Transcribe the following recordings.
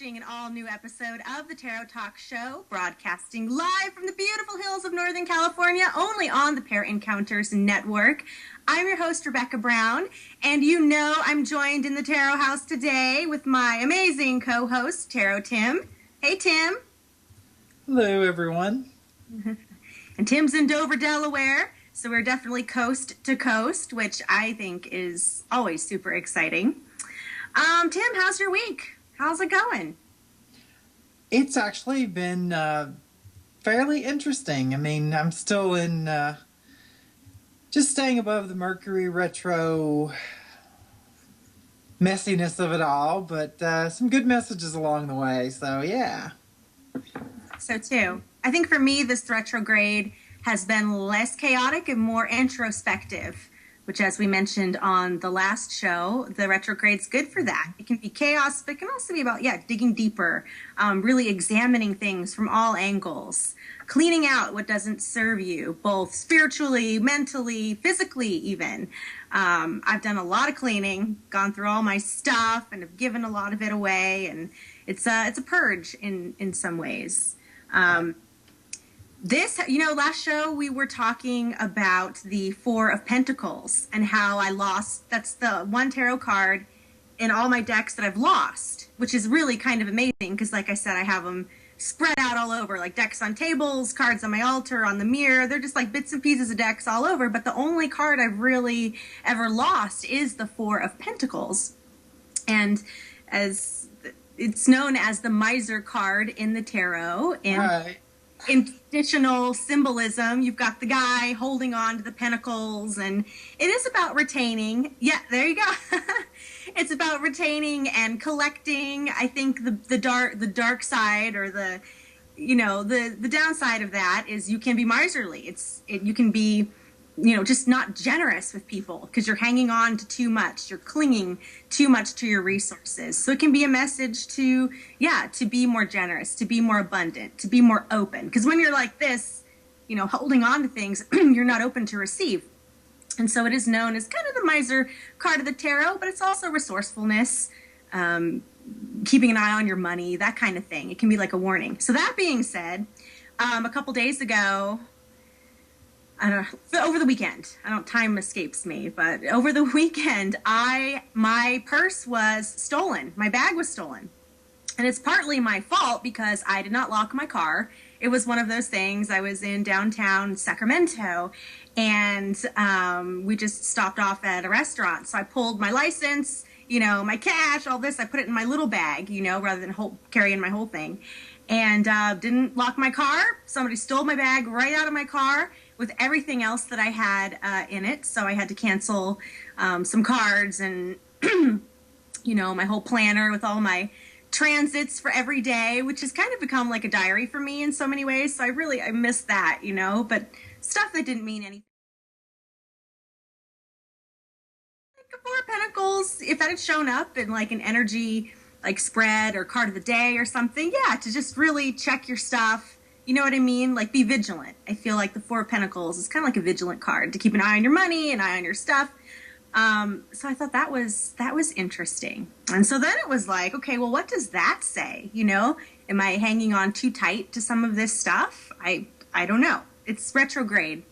watching an all-new episode of the Tarot Talk Show, broadcasting live from the beautiful hills of Northern California, only on the ParaEncounters Network. I'm your host, Rebecca Brown, and you know I'm joined in the Tarot House today with my amazing co-host, Tarot Tim. Hey, Tim. Hello, everyone. And Tim's in Dover, Delaware, so we're definitely coast to coast, which I think is always super exciting. Tim, how's your week? How's it going? It's actually been fairly interesting. I mean, I'm still in just staying above the Mercury retro messiness of it all, but some good messages along the way, so yeah. So too. I think for me, this retrograde has been less chaotic and more introspective, which, as we mentioned on the last show, the retrograde's good for that. It can be chaos, but it can also be about, digging deeper, really examining things from all angles, cleaning out what doesn't serve you, both spiritually, mentally, physically even. I've done a lot of cleaning, gone through all my stuff, and have given a lot of it away, and it's a purge in some ways. Last show we were talking about the Four of Pentacles and how I lost, that's the one tarot card in all my decks that I've lost, which is really kind of amazing because, like I said, I have them spread out all over, like decks on tables, cards on my altar, on the mirror. They're just like bits and pieces of decks all over, but the only card I've really ever lost is the Four of Pentacles. And as it's known as the miser card in the tarot, in traditional symbolism, you've got the guy holding on to the pentacles, and it is about retaining. Yeah, there you go. It's about retaining and collecting. I think the dark side, or the downside of that is you can be miserly. You can be, just not generous with people because you're hanging on to too much. You're clinging too much to your resources. So it can be a message to be more generous, to be more abundant, to be more open. Because when you're like this, holding on to things, you're not open to receive. And so it is known as kind of the miser card of the tarot, but it's also resourcefulness, keeping an eye on your money, that kind of thing. It can be like a warning. So that being said, a couple days ago, over the weekend, time escapes me, but over the weekend, my purse was stolen. My bag was stolen. And it's partly my fault because I did not lock my car. It was one of those things. I was in downtown Sacramento, and we just stopped off at a restaurant. So I pulled my license, my cash, all this. I put it in my little bag, rather than carrying my whole thing. And didn't lock my car. Somebody stole my bag right out of my car with everything else that I had in it. So I had to cancel some cards and, my whole planner with all my transits for every day, which has kind of become like a diary for me in so many ways. So I miss that, but stuff that didn't mean anything. Like the Four of Pentacles, if that had shown up in like an energy like spread or card of the day or something, to just really check your stuff. You know what I mean? Like, be vigilant. I feel like the Four of Pentacles is kind of like a vigilant card to keep an eye on your money, an eye on your stuff. So I thought that was interesting. And so then it was like, okay, well, what does that say? Am I hanging on too tight to some of this stuff? I don't know. It's retrograde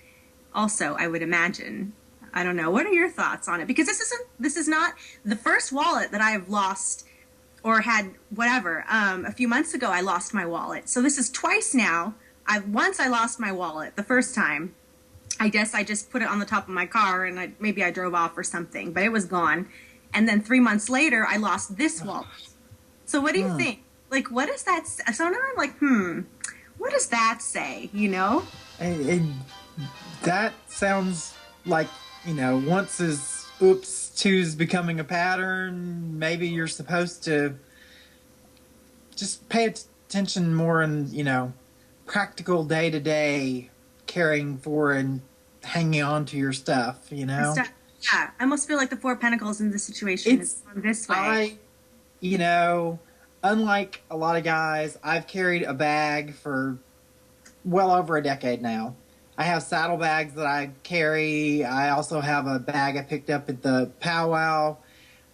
also, I would imagine. I don't know. What are your thoughts on it? Because this is not the first wallet that I've lost or had whatever. A few months ago, I lost my wallet. So this is twice now. Once I lost my wallet the first time. I guess I just put it on the top of my car and maybe I drove off or something, but it was gone. And then 3 months later, I lost this wallet. So what do you think? Like, what does that say? So now I'm like, what does that say, That sounds like, once is oops, two's becoming a pattern. Maybe you're supposed to just pay attention more in, practical day-to-day caring for and hanging on to your stuff, Yeah, I almost feel like the Four of Pentacles in this situation is this way. Unlike a lot of guys, I've carried a bag for well over a decade now. I have saddlebags that I carry. I also have a bag I picked up at the powwow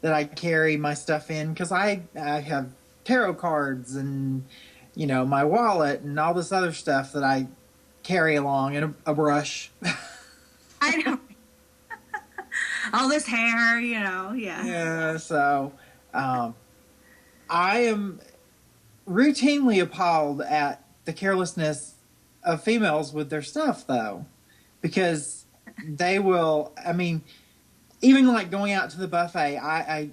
that I carry my stuff in because I have tarot cards and, you know, my wallet and all this other stuff that I carry along, and a brush. I know. All this hair, you know, yeah. Yeah, so I am routinely appalled at the carelessness of females with their stuff, though, because they will, I mean, even like going out to the buffet, I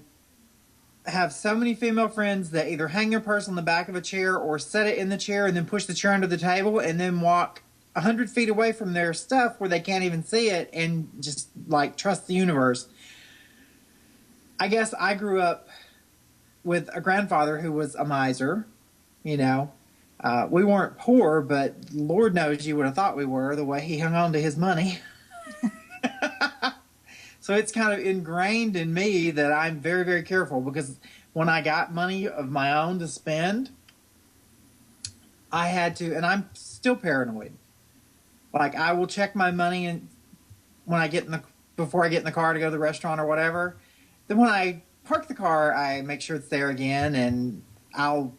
have so many female friends that either hang their purse on the back of a chair or set it in the chair and then push the chair under the table and then walk 100 feet away from their stuff where they can't even see it and just like trust the universe. I guess I grew up with a grandfather who was a miser, you know. We weren't poor, but Lord knows you would have thought we were the way he hung on to his money. So it's kind of ingrained in me that I'm very, very careful, because when I got money of my own to spend, I had to, and I'm still paranoid. Like, I will check my money and when I get in the, before I get in the car to go to the restaurant or whatever. Then when I park the car, I make sure it's there again, and I'll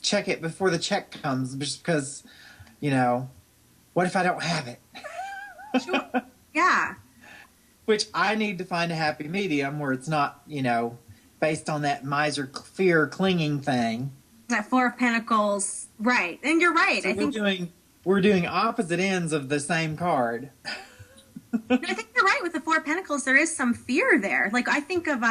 check it before the check comes, just because, you know, what if I don't have it? Sure. Yeah. Which I need to find a happy medium where it's not, you know, based on that miser fear clinging thing. That Four of Pentacles, right? And you're right. So I think we're doing opposite ends of the same card. I think you're right with the Four of Pentacles. There is some fear there. Like, I think of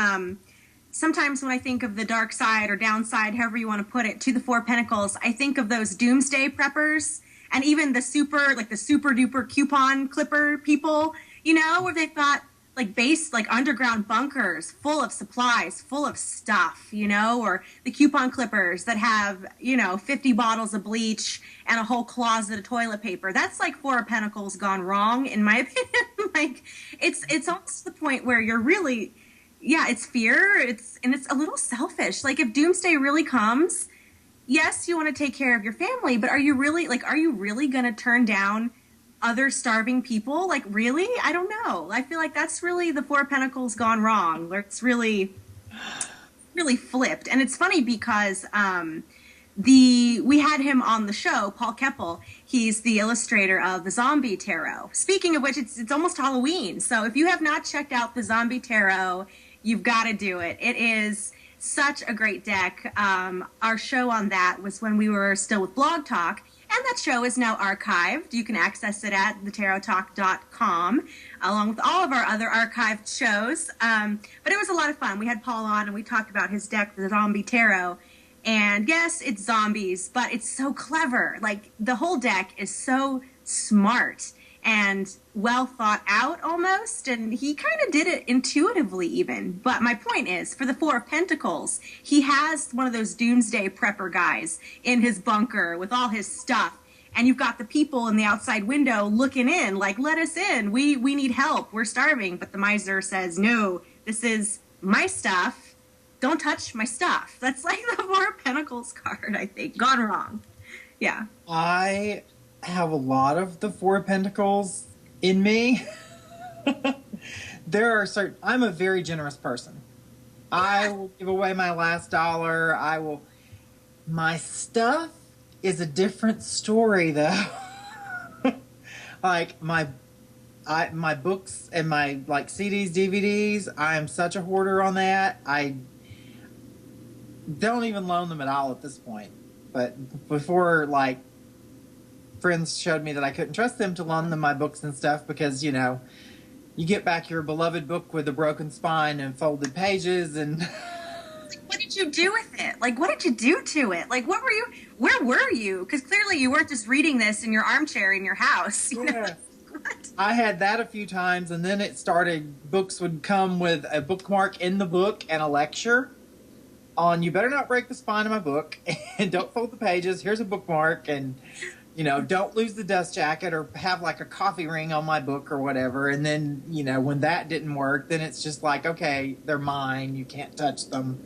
sometimes when I think of the dark side or downside, however you want to put it, to the Four of Pentacles, I think of those doomsday preppers and even the super duper coupon clipper people, you know, where they've got like underground bunkers full of supplies, full of stuff, you know, or the coupon clippers that have, you know, 50 bottles of bleach and a whole closet of toilet paper. That's like Four of Pentacles gone wrong, in my opinion. Like, it's almost the point where you're really, yeah, it's fear, and it's a little selfish. Like, if doomsday really comes, yes, you want to take care of your family, but are you really going to turn down other starving people? Like, really? I don't know. I feel like that's really the Four of Pentacles gone wrong, where it's really flipped. And it's funny because we had him on the show, Paul Keppel. He's the illustrator of the Zombie Tarot. Speaking of which, it's almost Halloween. So if you have not checked out the Zombie Tarot, you've got to do it. It is such a great deck. Our show on that was when we were still with Blog Talk, and that show is now archived. You can access it at thetarottalk.com, along with all of our other archived shows. But it was a lot of fun. We had Paul on, and we talked about his deck, the Zombie Tarot. And yes, it's zombies, but it's so clever. Like, the whole deck is so smart and well thought out almost, and he kind of did it intuitively even. But my point is, for the Four of Pentacles, he has one of those doomsday prepper guys in his bunker with all his stuff, and you've got the people in the outside window looking in, like, let us in, we need help, we're starving. But the miser says, no, this is my stuff, don't touch my stuff. That's like the Four of Pentacles card, I think, gone wrong. Yeah. I have a lot of the Four of Pentacles in me. There are certain, I'm a very generous person. I will give away my last dollar. My stuff is a different story, though. Like, my books and my, like, CDs, DVDs, I am such a hoarder on that. I don't even loan them at all at this point. But before, like, friends showed me that I couldn't trust them to loan them my books and stuff because, you know, you get back your beloved book with a broken spine and folded pages and... What did you do with it? Like, what did you do to it? Like, where were you? Because clearly you weren't just reading this in your armchair in your house. You know? What? I had that a few times, and then it started, books would come with a bookmark in the book and a lecture on, you better not break the spine of my book, and don't fold the pages, here's a bookmark, and... You know, don't lose the dust jacket or have like a coffee ring on my book or whatever. And then, you know, when that didn't work, then it's just like, okay, they're mine. You can't touch them.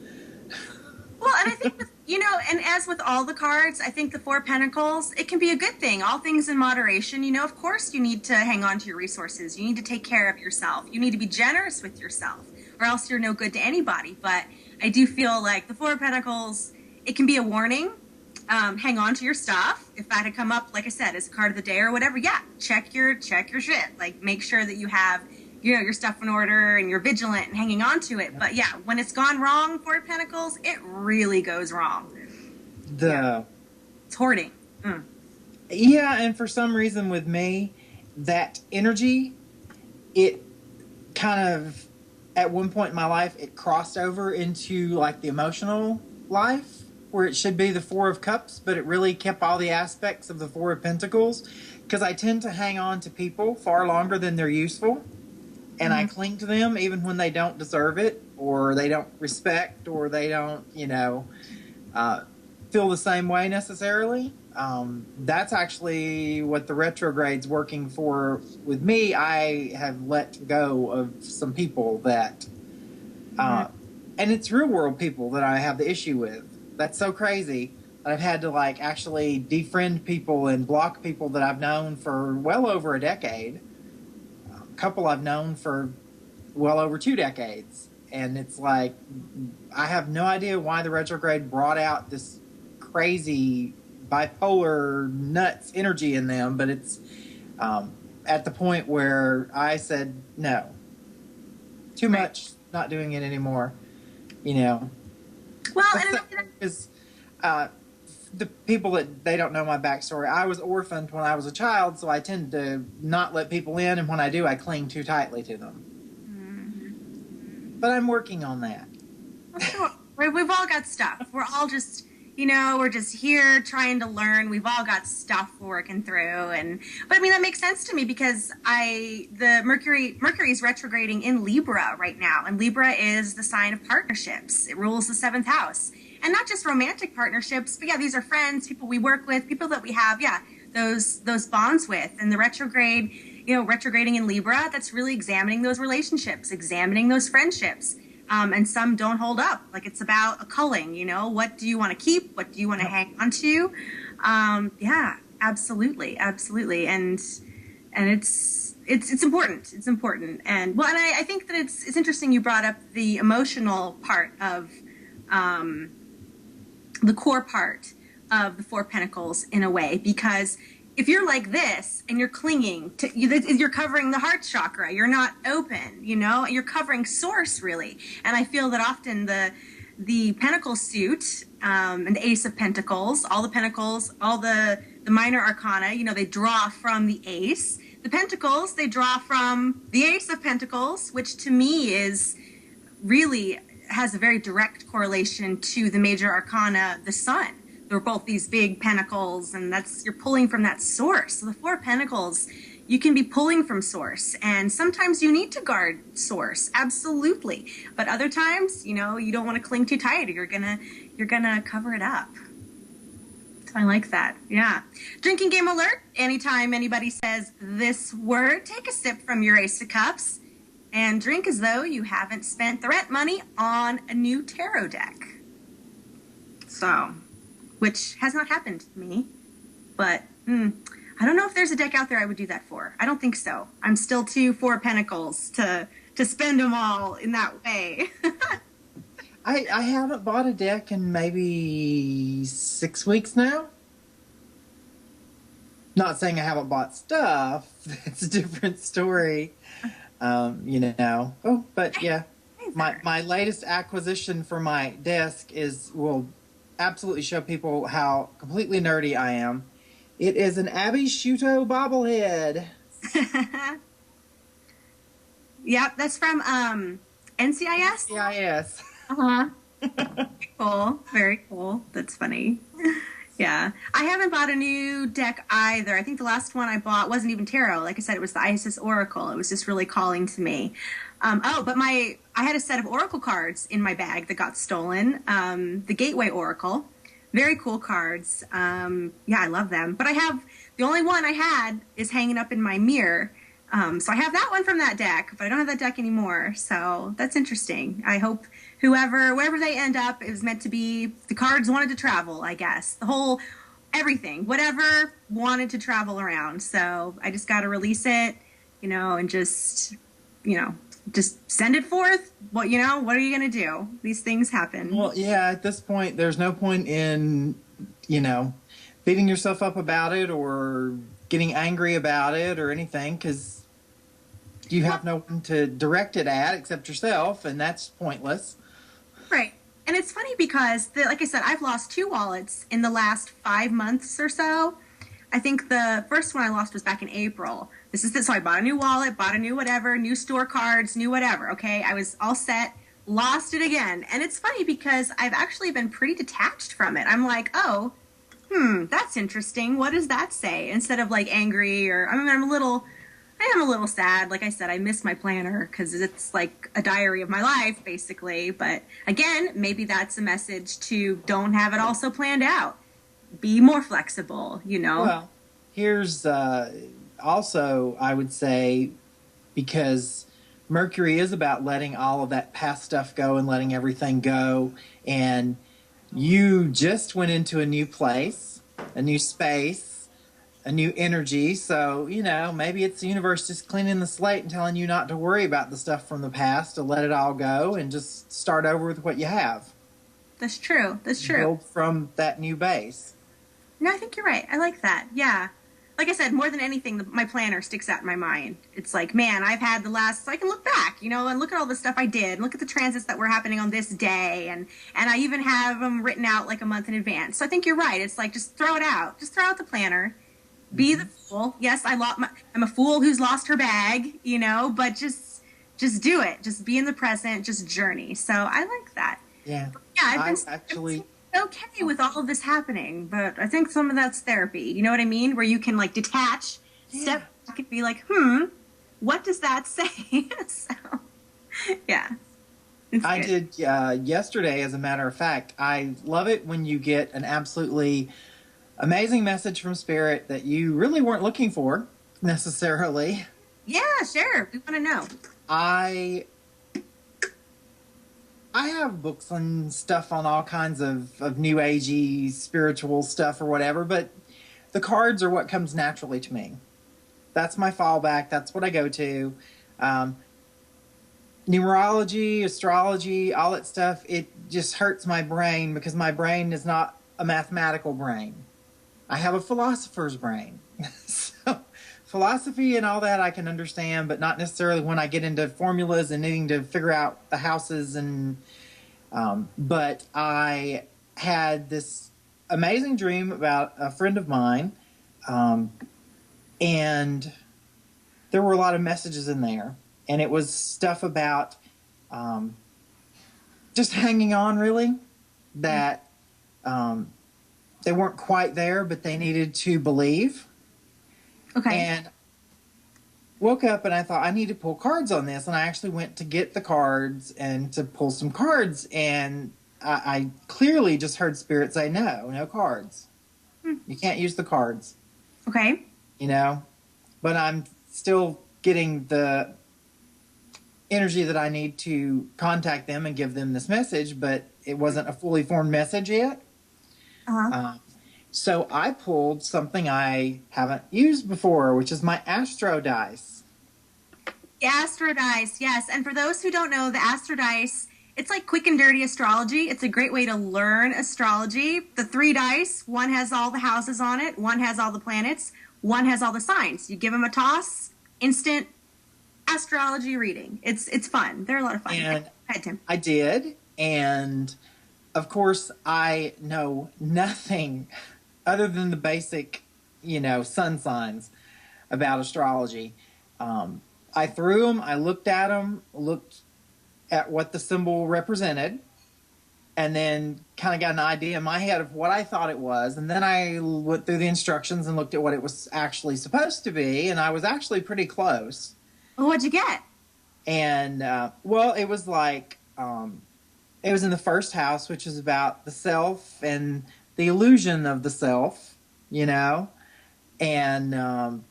Well, and I think, you know, and as with all the cards, I think the Four of Pentacles, it can be a good thing. All things in moderation. You know, of course you need to hang on to your resources. You need to take care of yourself. You need to be generous with yourself, or else you're no good to anybody. But I do feel like the Four of Pentacles it can be a warning. Hang on to your stuff. If that had come up, like I said, as a card of the day or whatever, yeah, check your shit. Like, make sure that you have, your stuff in order and you're vigilant and hanging on to it. But yeah, when it's gone wrong, Four of Pentacles, it really goes wrong. It's hoarding. Yeah, and for some reason with me, that energy, it kind of, at one point in my life, it crossed over into like the emotional life, where it should be the Four of Cups, but it really kept all the aspects of the Four of Pentacles, because I tend to hang on to people far longer than they're useful, and I cling to them even when they don't deserve it, or they don't respect, or they don't, feel the same way necessarily. That's actually what the retrograde's working for with me. I have let go of some people that, and it's real world people that I have the issue with. That's so crazy. I've had to like actually defriend people and block people that I've known for well over a decade. A couple I've known for well over 2 decades. And it's like, I have no idea why the retrograde brought out this crazy bipolar nuts energy in them, but it's at the point where I said no, too much, not doing it anymore. Well, and is the people that they don't know my backstory. I was orphaned when I was a child, so I tend to not let people in, and when I do, I cling too tightly to them. But I'm working on that. We've all got stuff. We're all just, we're just here trying to learn. We've all got stuff we're working through, but I mean that makes sense to me because Mercury's retrograding in Libra right now, and Libra is the sign of partnerships. It rules the 7th house, and not just romantic partnerships, but yeah, these are friends, people we work with, people that we have, those bonds with. And the retrograde, retrograding in Libra, that's really examining those relationships, examining those friendships. And some don't hold up. Like, it's about a culling, what do you want to keep? What do you want to hang on to? Yeah, absolutely. Absolutely. And it's important. It's important. And I think that it's interesting you brought up the emotional part of, the core part of the Four of Pentacles in a way, because if you're like this and you're clinging to, you're covering the heart chakra, you're not open, you're covering source really. And I feel that often the Pentacle suit, and the Ace of Pentacles, all the Pentacles, all the minor arcana, they draw from the Ace. The Pentacles, they draw from the Ace of Pentacles, which to me is really has a very direct correlation to the major arcana, the Sun. They're both these big pentacles, and you're pulling from that source. So the Four of Pentacles, you can be pulling from source, and sometimes you need to guard source, absolutely. But other times, you don't want to cling too tight, or you're gonna cover it up. So I like that. Yeah. Drinking game alert. Anytime anybody says this word, take a sip from your Ace of Cups and drink as though you haven't spent the rent money on a new tarot deck. So, which has not happened to me, but I don't know if there's a deck out there I would do that for. I don't think so. I'm still too Four of Pentacles to spend them all in that way. I haven't bought a deck in maybe 6 weeks now. Not saying I haven't bought stuff. It's a different story. Oh, but yeah. My latest acquisition for my desk will absolutely show people how completely nerdy I am. It is an Abby Shuto bobblehead. Yep, that's from NCIS? NCIS. Uh-huh. Very cool. Very cool. That's funny. Yeah. I haven't bought a new deck either. I think the last one I bought wasn't even tarot. Like I said, it was the Isis Oracle. It was just really calling to me. But I had a set of Oracle cards in my bag that got stolen. The Gateway Oracle. Very cool cards. Yeah, I love them. But the only one I had is hanging up in my mirror. So I have that one from that deck, but I don't have that deck anymore. So that's interesting. I hope wherever they end up is meant to be, the cards wanted to travel, I guess. Everything, whatever wanted to travel around. So I just got to release it, and just, just send it forth. What what are you going to do? These things happen. Well, yeah, at this point, there's no point in, beating yourself up about it or getting angry about it or anything, because you have no one to direct it at except yourself, and that's pointless. Right. And it's funny because, like I said, I've lost 2 wallets in the last 5 months or so. I think the first one I lost was back in April. So I bought a new wallet, bought a new whatever, new store cards, new whatever, okay? I was all set, lost it again. And it's funny because I've actually been pretty detached from it. I'm like, oh, that's interesting. What does that say? Instead of like angry or, I am a little sad. Like I said, I miss my planner because it's like a diary of my life, basically. But again, maybe that's a message to don't have it all so planned out. Be more flexible, Well, here's also, I would say, because Mercury is about letting all of that past stuff go and letting everything go. And you just went into a new place, a new space, a new energy. So, maybe it's the universe just cleaning the slate and telling you not to worry about the stuff from the past, to let it all go and just start over with what you have. That's true. Build from that new base. No, I think you're right. I like that. Yeah. Like I said, more than anything, my planner sticks out in my mind. It's like, man, I've had so I can look back, and look at all the stuff I did, and look at the transits that were happening on this day, and I even have them written out like a month in advance. So I think you're right. It's like, just throw it out. Just throw out the planner. Be the fool. Yes, I'm a fool who's lost her bag, but just do it. Just be in the present. Just journey. So I like that. Yeah. I've been okay with all of this happening, but I think some of that's therapy. You know what I mean? Where you can like detach, step back, and be like, what does that say? So, yeah. I did yesterday, as a matter of fact. I love it when you get an absolutely amazing message from Spirit that you really weren't looking for necessarily. Yeah, sure. We want to know. I have books and stuff on all kinds of new agey spiritual stuff or whatever, but the cards are what comes naturally to me. That's my fallback. That's what I go to. Numerology, astrology, all that stuff, it just hurts my brain because my brain is not a mathematical brain. I have a philosopher's brain. So philosophy and all that I can understand, but not necessarily when I get into formulas and needing to figure out the houses. And but I had this amazing dream about a friend of mine, and there were a lot of messages in there, and it was stuff about just hanging on, really, that they weren't quite there, but they needed to believe. Okay. And woke up and I thought, I need to pull cards on this. And I actually went to get the cards and to pull some cards. And I clearly just heard Spirit say, no cards. You can't use the cards. Okay. But I'm still getting the energy that I need to contact them and give them this message, but it wasn't a fully formed message yet. Uh-huh. So I pulled something I haven't used before, which is my Astro Dice. The Astro Dice, yes. And for those who don't know, the Astro Dice, it's like quick and dirty astrology. It's a great way to learn astrology. The 3 dice, one has all the houses on it, one has all the planets, one has all the signs. You give them a toss, instant astrology reading. It's fun. They're a lot of fun. And Go ahead, Tim. I did, and of course I know nothing other than the basic, sun signs about astrology. I threw them, I looked at them, looked at what the symbol represented, and then kind of got an idea in my head of what I thought it was. And then I went through the instructions and looked at what it was actually supposed to be, and I was actually pretty close. Well, what'd you get? And, it was like, it was in the first house, which is about the self and the illusion of the self, and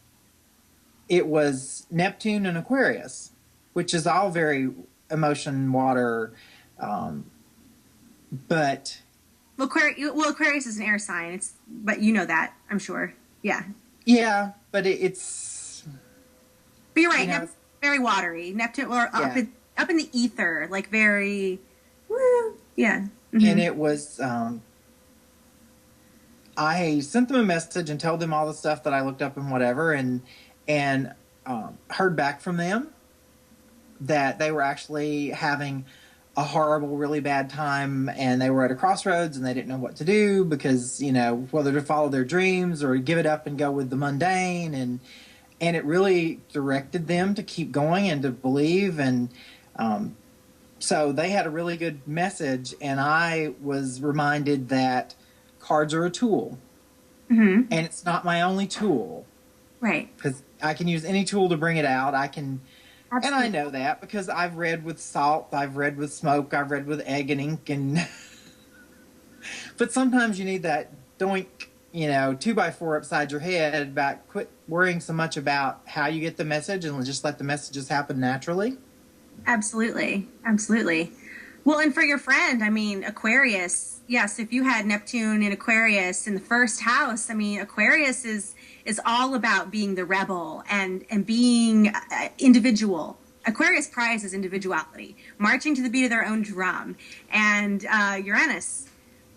it was Neptune and Aquarius, which is all very emotion, water, but... Well, Aquarius is an air sign, but you know that, I'm sure. Yeah. Yeah, but it's... But you're right. very watery. Neptune, or Yeah. up in the ether, like very, woo, yeah. Mm-hmm. And it was, I sent them a message and told them all the stuff that I looked up and whatever, and heard back from them that they were actually having a horrible, really bad time, and they were at a crossroads and they didn't know what to do because, you know, whether to follow their dreams or give it up and go with the mundane, and it really directed them to keep going and to believe, and so they had a really good message, and I was reminded that cards are a tool, Mm-hmm. and it's not my only tool, Right. because I can use any tool to bring it out. I can. Absolutely. And I know that because I've read with salt, I've read with smoke, I've read with egg and ink, and but sometimes you need that doink, you know, 2x4 upside your head. About quit worrying so much about how you get the message and just let the messages happen naturally. Absolutely. Absolutely. Well, and for your friend, I mean, Aquarius, yes, if you had Neptune in Aquarius in the first house, I mean, Aquarius is all about being the rebel and being individual. Aquarius prizes individuality, marching to the beat of their own drum. And Uranus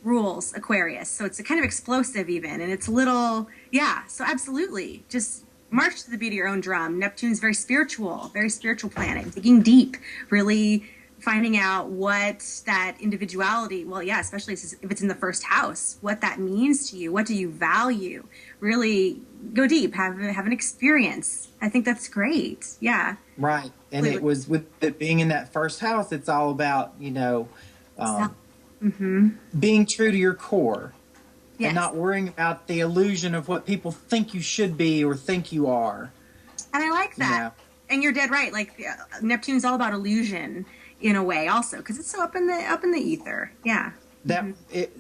rules Aquarius. So it's a kind of explosive even, and it's a little, yeah, so absolutely. Just march to the beat of your own drum. Neptune's very spiritual planning, digging deep, really finding out what that individuality, well, yeah, especially if it's in the first house, what that means to you. What do you value? Really go deep, have an experience. I think that's great. Yeah. Right. And it was with it being in that first house, it's all about, you know, being true to your core. Yes. And not worrying about the illusion of what people think you should be or think you are. And I like that. You know? And you're dead right. Like Neptune's all about illusion in a way, also, because it's so up in the ether. Yeah. That it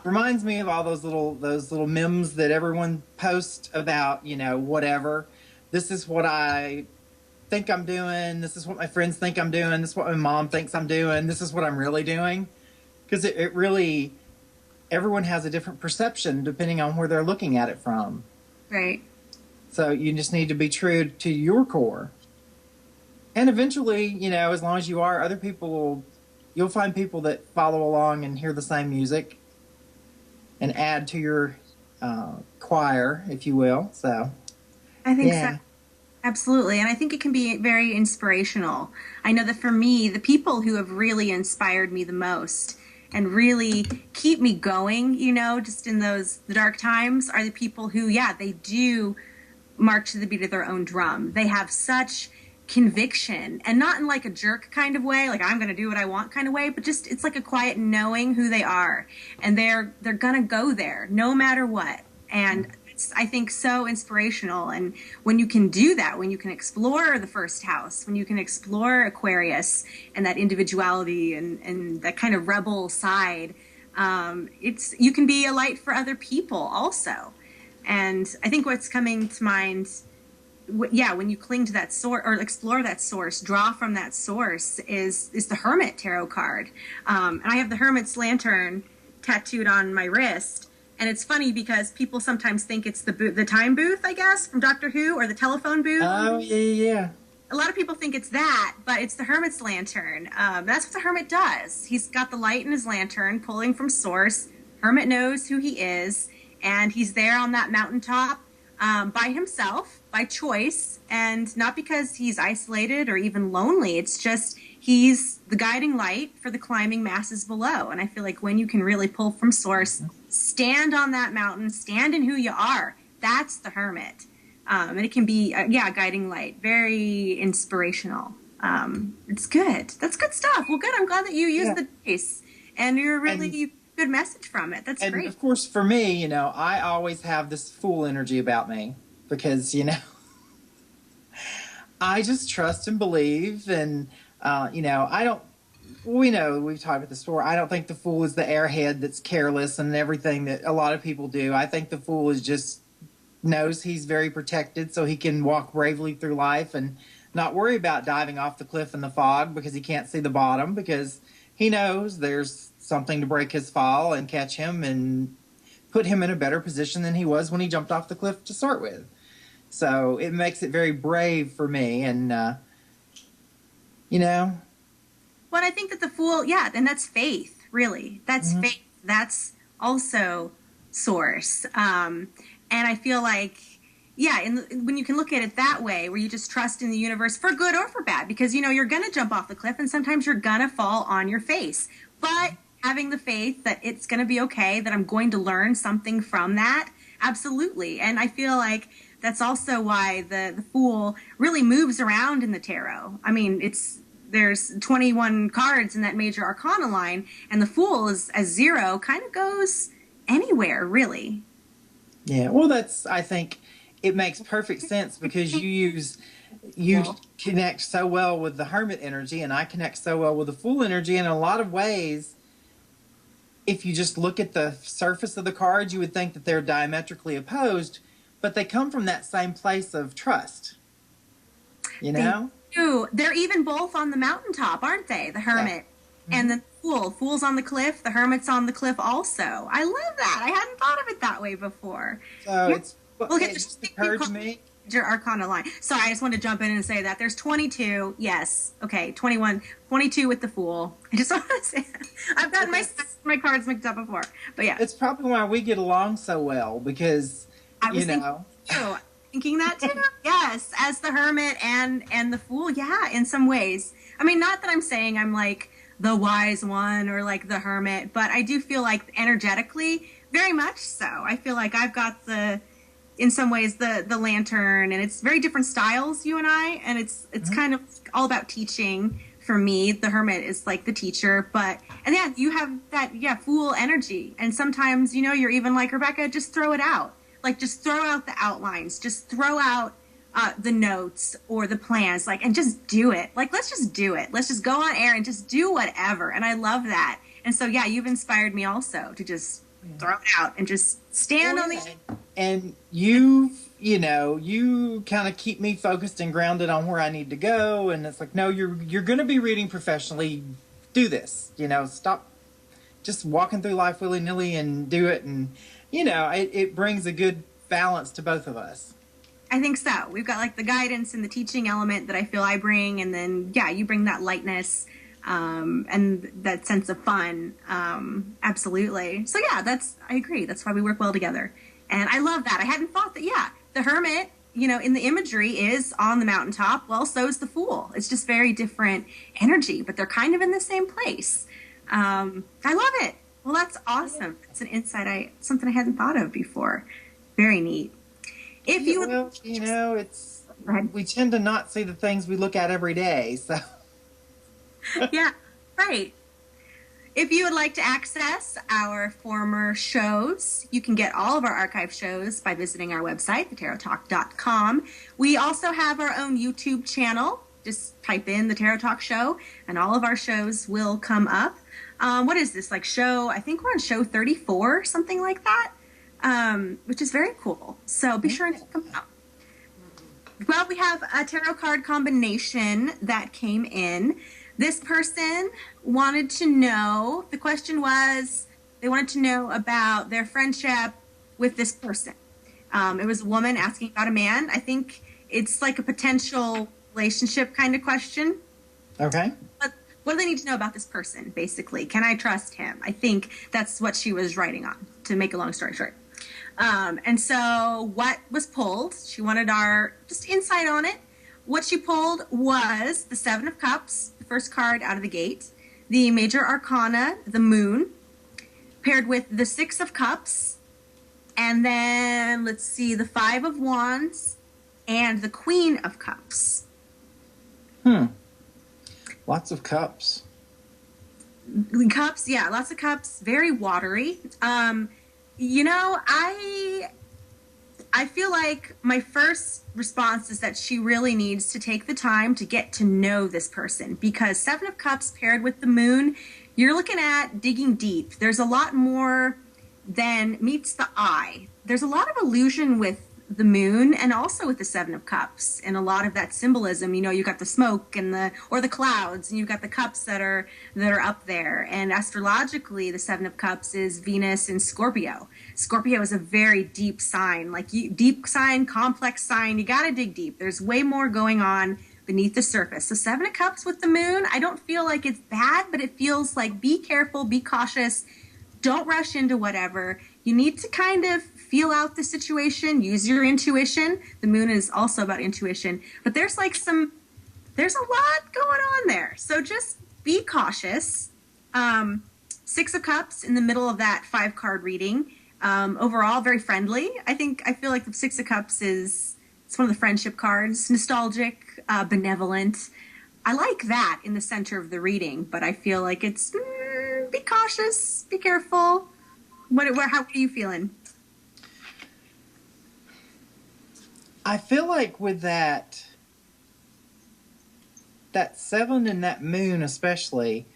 reminds me of all those little memes that everyone posts about, you know, whatever. This is what I think I'm doing. This is what my friends think I'm doing. This is what my mom thinks I'm doing. This is what I'm really doing. Because it really, everyone has a different perception depending on where they're looking at it from. Right. So you just need to be true to your core. And eventually, you know, as long as you are, other people you'll find people that follow along and hear the same music and add to your choir, if you will. So I think so. Absolutely. And I think it can be very inspirational. I know that for me, the people who have really inspired me the most and really keep me going, you know, just in the dark times are the people who, yeah, they do march to the beat of their own drum. They have such conviction, and not in like a jerk kind of way, like I'm going to do what I want kind of way, but just it's like a quiet knowing who they are, and they're going to go there no matter what. And it's, I think, so inspirational. And when you can do that, when you can explore the first house, when you can explore Aquarius and that individuality and that kind of rebel side, you can be a light for other people also. And I think what's coming to mind, when you cling to that source or explore that source, draw from that source, is the Hermit tarot card. And I have the Hermit's lantern tattooed on my wrist. And it's funny because people sometimes think it's the time booth, I guess, from Doctor Who, or the telephone booth. Oh, yeah. A lot of people think it's that, but it's the Hermit's lantern. That's what the Hermit does. He's got the light in his lantern, pulling from source. Hermit knows who he is, and he's there on that mountaintop by himself, by choice, and not because he's isolated or even lonely. It's just he's the guiding light for the climbing masses below. And I feel like when you can really pull from source, stand on that mountain, stand in who you are, that's the Hermit. And it can be, a guiding light, very inspirational. It's good. That's good stuff. Well, good. I'm glad that you used the case, and you're really good message from it. That's great. And of course, for me, you know, I always have this fool energy about me because, you know, I just trust and believe, and you know, we know we've talked about this before. I don't think the fool is the airhead that's careless and everything that a lot of people do. I think the fool is just knows he's very protected, so he can walk bravely through life and not worry about diving off the cliff in the fog because he can't see the bottom, because he knows there's something to break his fall and catch him and put him in a better position than he was when he jumped off the cliff to start with. So it makes it very brave for me, and you know? Well, I think that the Fool, yeah, and that's faith, really. That's faith. That's also source. And I feel like, yeah, when you can look at it that way, where you just trust in the universe for good or for bad, because, you're going to jump off the cliff and sometimes you're going to fall on your face. But having the faith that it's going to be okay, that I'm going to learn something from that, absolutely. And I feel like that's also why the Fool really moves around in the tarot. I mean, there's 21 cards in that major arcana line, and the Fool is as 0, kind of goes anywhere, really. Yeah, well, I think it makes perfect sense because you connect so well with the Hermit energy, and I connect so well with the Fool energy. And in a lot of ways, if you just look at the surface of the cards, you would think that they're diametrically opposed, but they come from that same place of trust. You know? They're even both on the mountaintop, aren't they? The Hermit and the Fool. Fool's on the cliff. The Hermit's on the cliff also. I love that. I hadn't thought of it that way before. So it just occurred to me. Your arcana line. Sorry, I just wanted to jump in and say that. There's 22. Yes. Okay, 21. 22 with the Fool. I just want to say that. I've gotten my cards mixed up before. But yeah. It's probably why we get along so well because, thinking that too. Yes, as the Hermit and the Fool. Yeah, in some ways. I mean, not that I'm saying I'm like the wise one or like the Hermit, but I do feel like energetically, very much so. I feel like I've got in some ways the lantern, and it's very different styles, you and I, and it's kind of all about teaching. For me, the Hermit is like the teacher, and yeah, you have that Fool energy, and sometimes you're even like, Rebecca, just throw it out. Like, just throw out the outlines, just throw out the notes or the plans, and just do it. Like, let's just do it. Let's just go on air and just do whatever. And I love that. And so, yeah, you've inspired me also to just throw it out and just stand on the... And you kind of keep me focused and grounded on where I need to go. And it's like, no, you're going to be reading professionally. Do this, stop just walking through life willy-nilly and do it. And, it brings a good balance to both of us. I think so. We've got like the guidance and the teaching element that I feel I bring. And then, yeah, you bring that lightness and that sense of fun. Absolutely. So, yeah, I agree. That's why we work well together. And I love that. I hadn't thought that, the Hermit, in the imagery is on the mountaintop. Well, so is the Fool. It's just very different energy, but they're kind of in the same place. I love it. Well, that's awesome. It's an insight, something I hadn't thought of before. Very neat. If you would, we tend to not see the things we look at every day, so. Yeah, right. If you would like to access our former shows, you can get all of our archive shows by visiting our website, thetarottalk.com. We also have our own YouTube channel. Just type in the Tarot Talk Show, and all of our shows will come up. What is this, I think we're on show 34, something like that, which is very cool. So be sure to come out. Well, we have a tarot card combination that came in. This person wanted to know, the question was, they wanted to know about their friendship with this person. It was a woman asking about a man. I think it's like a potential relationship kind of question. Okay. But what do they need to know about this person, basically? Can I trust him? I think that's what she was writing on, to make a long story short. And so what was pulled, she wanted our just insight on it. What she pulled was the Seven of Cups, the first card out of the gate, the Major Arcana, the Moon, paired with the Six of Cups, and then, let's see, the Five of Wands, and the Queen of Cups. Lots of cups. Cups, yeah, lots of cups, very watery. I feel like my first response is that she really needs to take the time to get to know this person, because Seven of Cups paired with the Moon, you're looking at digging deep. There's a lot more than meets the eye. There's a lot of illusion with the Moon and also with the Seven of Cups, and a lot of that symbolism. You got the smoke and the clouds, and you've got the cups that are up there. And astrologically, the Seven of Cups is Venus in Scorpio. Scorpio is a very deep sign, deep sign, complex sign. You got to dig deep. There's way more going on beneath the surface. So Seven of Cups with the moon, I don't feel like it's bad, but it feels like be careful, be cautious. Don't rush into whatever. You need to kind of feel out the situation, use your intuition. The moon is also about intuition, but there's a lot going on there. So just be cautious. Six of Cups in the middle of that 5-card reading. Overall, very friendly. I feel like the Six of Cups it's one of the friendship cards. Nostalgic, benevolent. I like that in the center of the reading, but I feel like it's be cautious, be careful. How are you feeling? I feel like with that 7 and that moon especially,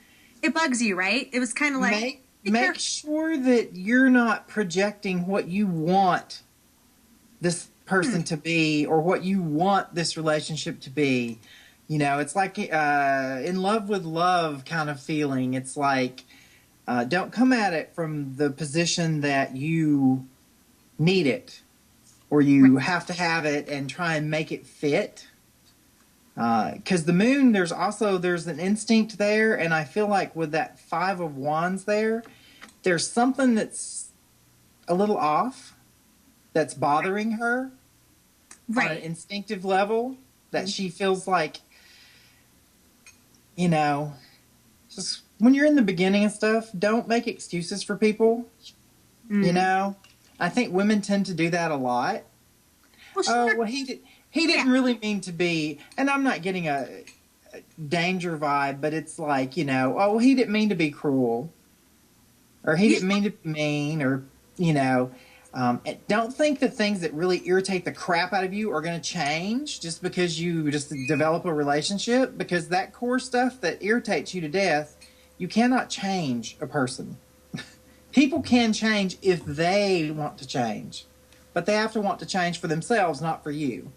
it bugs you, right? It was kind of like make sure that you're not projecting what you want this person to be or what you want this relationship to be. You know, it's like in love with love kind of feeling. It's like don't come at it from the position that you need it or you have to have it and try and make it fit. Because the moon, there's an instinct there, and I feel like with that 5 of Wands there's something that's a little off that's bothering her on an instinctive level that she feels like, you know, just when you're in the beginning of stuff, don't make excuses for people. You know, I think women tend to do that a lot. Well, he didn't really mean to be, and I'm not getting a danger vibe, but it's like, you know, he didn't mean to be cruel, or he didn't mean to be mean, or, you know, don't think the things that really irritate the crap out of you are going to change just because you just develop a relationship, because that core stuff that irritates you to death, you cannot change a person. People can change if they want to change, but they have to want to change for themselves, not for you.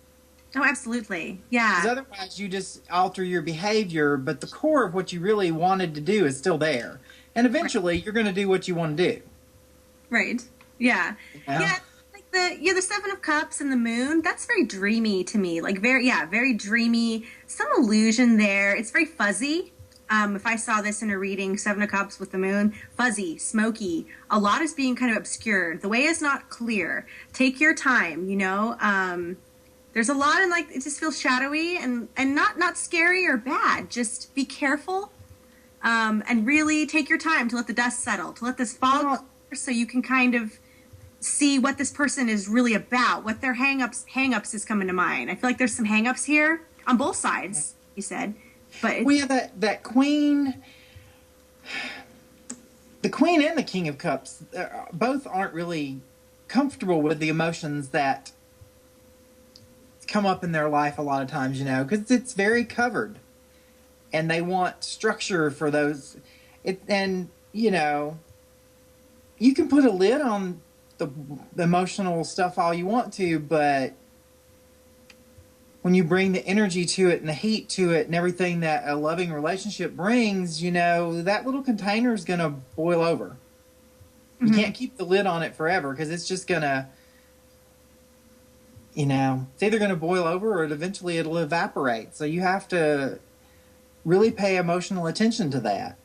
Oh, absolutely. Yeah. Because otherwise you just alter your behavior, but the core of what you really wanted to do is still there. And eventually you're going to do what you want to do. Right. Yeah. Yeah. Like the 7 of Cups and the moon, that's very dreamy to me. Like very dreamy. Some illusion there. It's very fuzzy. If I saw this in a reading, 7 of Cups with the moon, fuzzy, smoky. A lot is being kind of obscured. The way is not clear. Take your time, you know. There's a lot in, like, it just feels shadowy and not scary or bad. Just be careful and really take your time to let the dust settle, to let this fog clear so you can kind of see what this person is really about, what their hang-ups is coming to mind. I feel like there's some hang-ups here on both sides, you said. But we have that queen, the queen and the king of cups, both aren't really comfortable with the emotions that come up in their life a lot of times, you know, because it's very covered and they want structure for those. And, you know, you can put a lid on the emotional stuff all you want to, but when you bring the energy to it and the heat to it and everything that a loving relationship brings, you know, that little container is going to boil over. You can't keep the lid on it forever because it's just going to, you know, it's either going to boil over or eventually it'll evaporate. So you have to really pay emotional attention to that.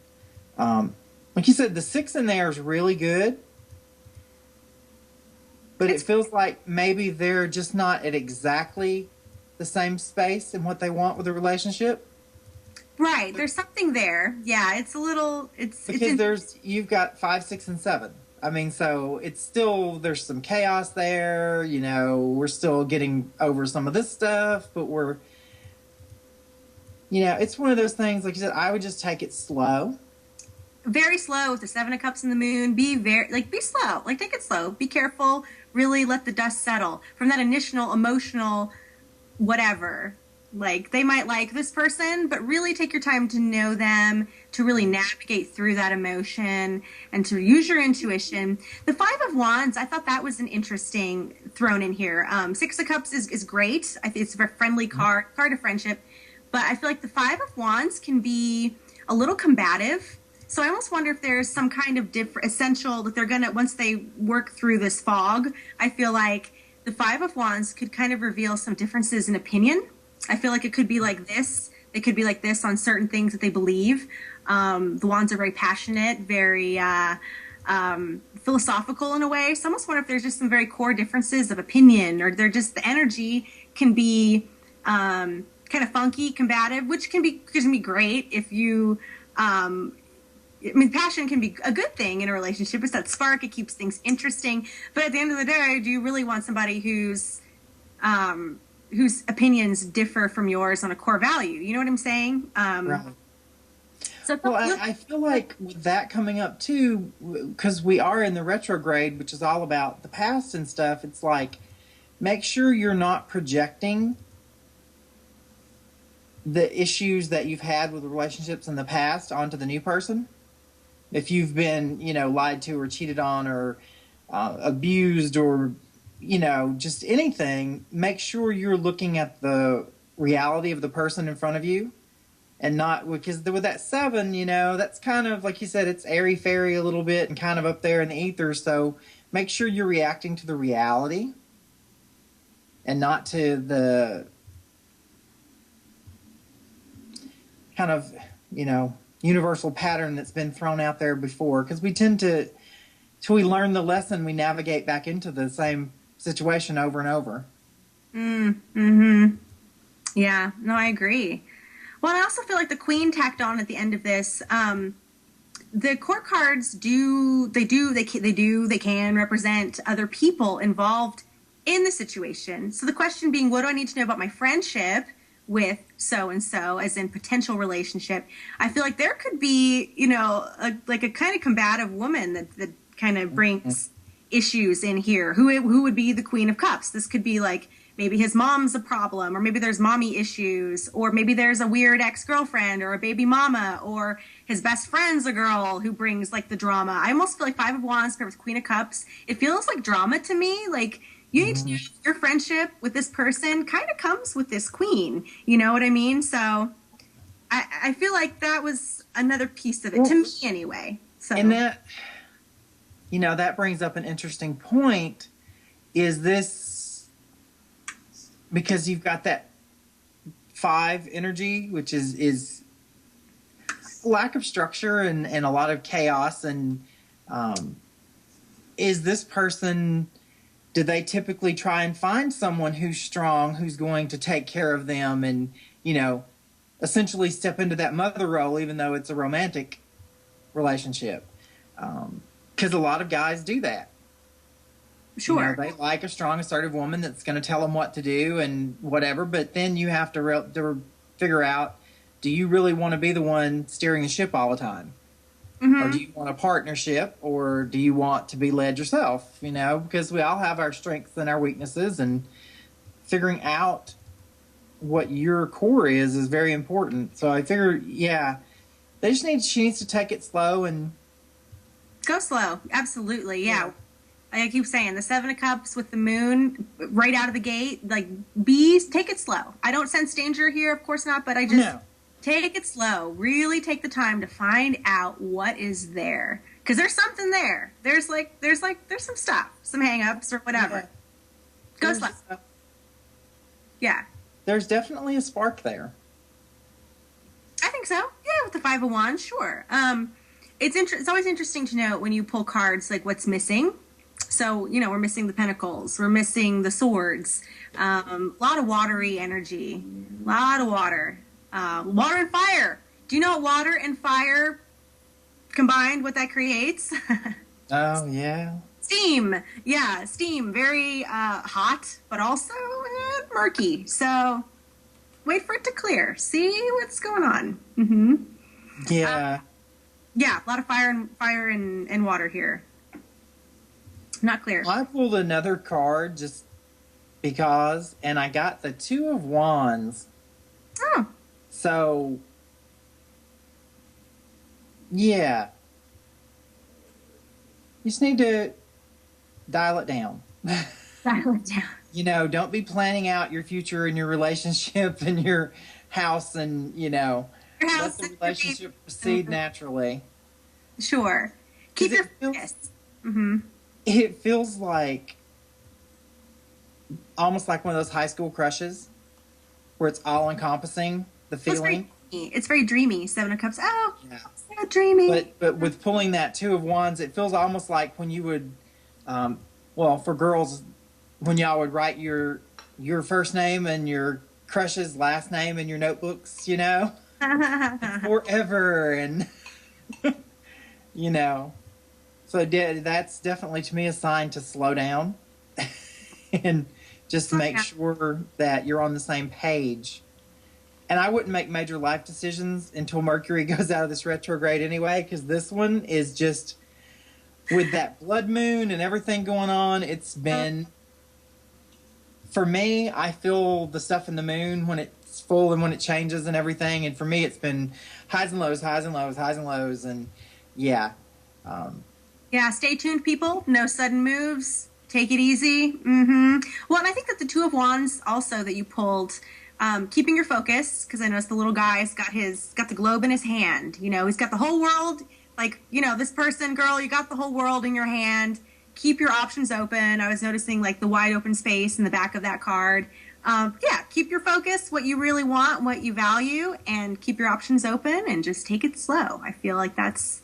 Like you said, the 6 in there is really good. But it feels like maybe they're just not at exactly the same space in what they want with a relationship. Right. There's something there. Yeah, it's a little... You've got 5, 6, and 7. I mean, so it's still, there's some chaos there, you know, we're still getting over some of this stuff, but we're, you know, it's one of those things, like you said, I would just take it slow. Very slow with the 7 of Cups and the moon. Be slow. Like, take it slow. Be careful. Really let the dust settle from that initial emotional whatever. Like, they might like this person, but really take your time to know them, to really navigate through that emotion, and to use your intuition. The 5 of Wands, I thought that was an interesting thrown in here. 6 of Cups is great. I think it's a very friendly card of friendship. But I feel like the 5 of Wands can be a little combative. So I almost wonder if there's some kind of essential that they're going to, once they work through this fog, I feel like the 5 of Wands could kind of reveal some differences in opinion I feel like it could be like this. They could be like this on certain things that they believe. The wands are very passionate, very philosophical in a way. So I almost wonder if there's just some very core differences of opinion, or they're just, the energy can be kind of funky, combative, which can be great if you. I mean, passion can be a good thing in a relationship. It's that spark. It keeps things interesting. But at the end of the day, do you really want somebody whose opinions differ from yours on a core value? You know what I'm saying? Right. So well, I feel like with that coming up too, because we are in the retrograde, which is all about the past and stuff. It's like, make sure you're not projecting the issues that you've had with the relationships in the past onto the new person. If you've been, lied to or cheated on or abused or, just anything, make sure you're looking at the reality of the person in front of you, and not, because with that 7, that's kind of, like you said, it's airy-fairy a little bit and kind of up there in the ether. So make sure you're reacting to the reality and not to the kind of, universal pattern that's been thrown out there before, because we tend to, till we learn the lesson, we navigate back into the same situation over and over. Yeah, no, I agree. Well, I also feel like the Queen tacked on at the end of this. The court cards they can represent other people involved in the situation. So the question being, what do I need to know about my friendship with so-and-so, as in potential relationship? I feel like there could be, a kind of combative woman that kind of brings issues in here. Who would be the Queen of Cups? This could be like, maybe his mom's a problem, or maybe there's mommy issues, or maybe there's a weird ex-girlfriend or a baby mama, or his best friend's a girl who brings like the drama. I almost feel like 5 of Wands paired with Queen of Cups. It feels like drama to me. Like, you need to know your friendship with this person kind of comes with this queen. You know what I mean? So I feel like that was another piece of it, to me anyway. So, and that, that brings up an interesting point. Is this because you've got that 5 energy, which is lack of structure and a lot of chaos, and is this person, do they typically try and find someone who's strong, who's going to take care of them and, essentially step into that mother role, even though it's a romantic relationship? Because a lot of guys do that. Sure. They like a strong, assertive woman that's going to tell them what to do and whatever, but then you have to figure out, do you really want to be the one steering the ship all the time? Or do you want a partnership, or do you want to be led yourself? Because we all have our strengths and our weaknesses, and figuring out what your core is very important. So I figure, she needs to take it slow and go slow. Absolutely. Yeah. Like I keep saying, the 7 of Cups with the moon right out of the gate, like, take it slow. I don't sense danger here, of course not, but I just take it slow. Really take the time to find out what is there, because there's something there. There's some stuff, some hang-ups or whatever. Go slow. Yeah. There's definitely a spark there. I think so. Yeah, with the 5 of Wands, sure. It's always interesting to know when you pull cards, like, what's missing. So, we're missing the Pentacles. We're missing the Swords. A lot of watery energy. A lot of water. Water and fire. Do you know what water and fire combined, what that creates? Oh, yeah. Steam. Yeah, steam. Very hot, but also murky. So wait for it to clear. See what's going on. Yeah. Yeah, a lot of fire and water here. Not clear. I pulled another card just because, and I got the 2 of Wands. Oh. So, yeah. You just need to dial it down. Dial it down. Don't be planning out your future and your relationship and your house and, let the relationship proceed naturally. Sure. Keep your focus. It feels like almost like one of those high school crushes. where it's all encompassing, the feeling. It's very dreamy. Seven of Cups. Oh, Yeah. so dreamy. But with pulling that Two of Wands, it feels almost like when you would, well, for girls, when y'all would write your first name and your crush's last name in your notebooks, you know, forever, and you know, so that's definitely to me a sign to slow down and just make sure that you're on the same page. And I wouldn't make major life decisions until Mercury goes out of this retrograde anyway, because this one is just, with that blood moon and everything going on, it's been, for me, I feel the stuff in the moon when it's full and when it changes and everything. And for me, it's been highs and lows, highs and lows, highs and lows. And yeah. Yeah, stay tuned, people. No sudden moves. Take it easy. Well, and I think that the Two of Wands also that you pulled, keeping your focus, because I noticed the little guy's got the globe in his hand. You know, he's got the whole world. Like, you know, this person, girl, you got the whole world in your hand. Keep your options open. I was noticing like the wide open space in the back of that card. Yeah, keep your focus, what you really want, what you value, and keep your options open and just take it slow. I feel like that's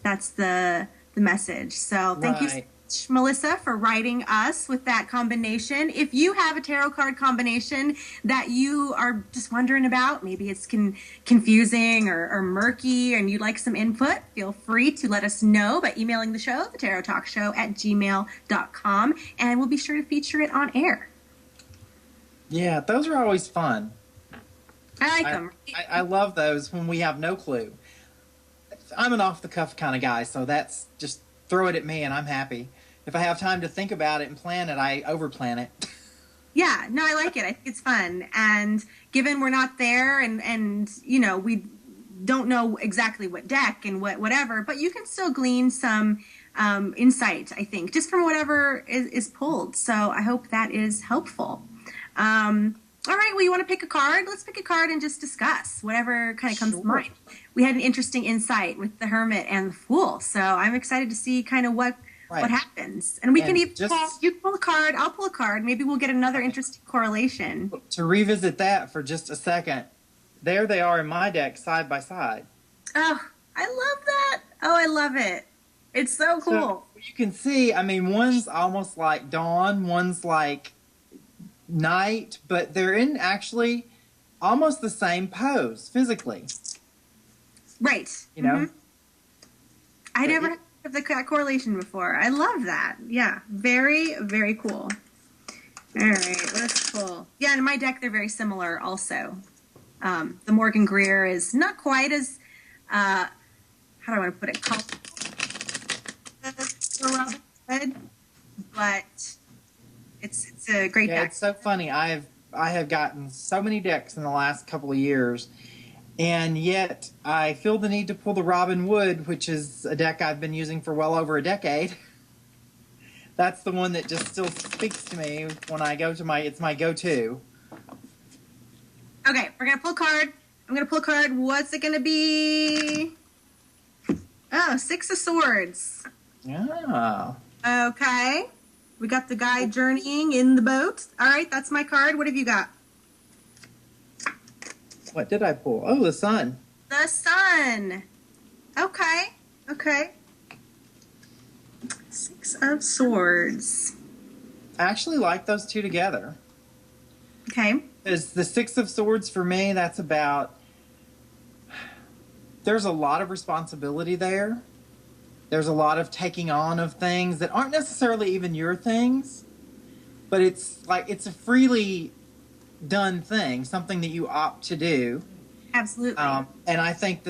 the message. So thank you so much, Melissa, for writing us with that combination. If you have a tarot card combination that you are just wondering about, maybe it's confusing or murky and you'd like some input, feel free to let us know by emailing the show, thetarottalkshow@gmail.com, and we'll be sure to feature it on air. Yeah, those are always fun. I like them. I love those when we have no clue. I'm an off-the-cuff kind of guy, so that's just throw it at me and I'm happy. If I have time to think about it and plan it, I overplan it. Yeah, no, I like it. I think it's fun. And given we're not there and you know, we don't know exactly what deck and whatever, but you can still glean some insight, I think, just from whatever is pulled. So I hope that is helpful. All right, well, you want to pick a card? Let's pick a card and just discuss whatever kind of comes to mind. We had an interesting insight with the Hermit and the Fool, so I'm excited to see kind of what happens. And we can even you pull a card, I'll pull a card. Maybe we'll get another interesting correlation. To revisit that for just a second, there they are in my deck side by side. Oh, I love that. Oh, I love it. It's so cool. So you can see, I mean, one's almost like dawn, one's like night, but they're in actually almost the same pose physically. Right. You know? I never heard of that correlation before. I love that. Yeah. Very, very cool. All right. Let's pull. Yeah, in my deck, they're very similar also. The Morgan Greer is not quite as, how do I want to put it, colorful, but it's a great deck. It's so funny. I have gotten so many decks in the last couple of years, and yet I feel the need to pull the Robin Wood, which is a deck I've been using for well over a decade. That's the one that just still speaks to me when I go to it's my go-to. Okay, we're going to pull a card. I'm going to pull a card. What's it going to be? Oh, Six of Swords. Yeah. Okay. We got the guy journeying in the boat. All right, that's my card. What have you got? What did I pull? Oh, the Sun. The Sun. Okay. Okay. Six of Swords. I actually like those two together. Okay. Because the Six of Swords for me, that's about, there's a lot of responsibility there. There's a lot of taking on of things that aren't necessarily even your things, but it's like it's a freely done thing, something that you opt to do. Absolutely. And I think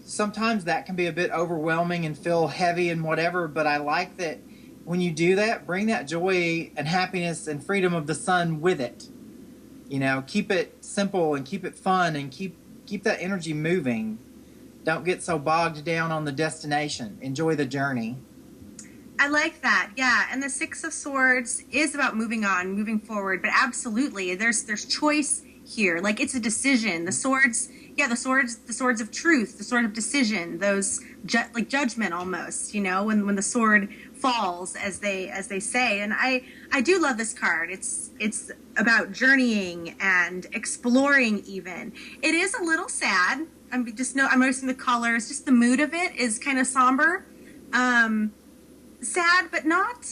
sometimes that can be a bit overwhelming and feel heavy and whatever, but I like that when you do that, bring that joy and happiness and freedom of the Sun with it. You know, keep it simple and keep it fun and keep that energy moving. Don't get so bogged down on the destination. Enjoy the journey. I like that. Yeah, and the Six of Swords is about moving on, moving forward, but absolutely, there's choice here. Like, it's a decision. The swords of truth, the sword of decision, those like judgment almost, you know, when the sword falls, as they say. And I do love this card. It's about journeying and exploring. Even it is a little sad. I'm noticing the colors. Just the mood of it is kind of somber. Sad, but not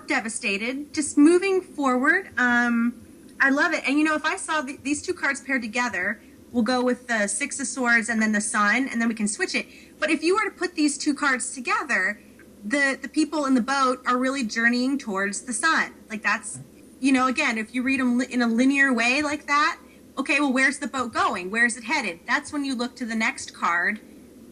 devastated. Just moving forward. I love it. And if I saw these two cards paired together, we'll go with the Six of Swords and then the Sun, and then we can switch it. But if you were to put these two cards together, the people in the boat are really journeying towards the sun. Like that's, again, if you read them in a linear way like that, okay, well, where's the boat going? Where's it headed? That's when you look to the next card.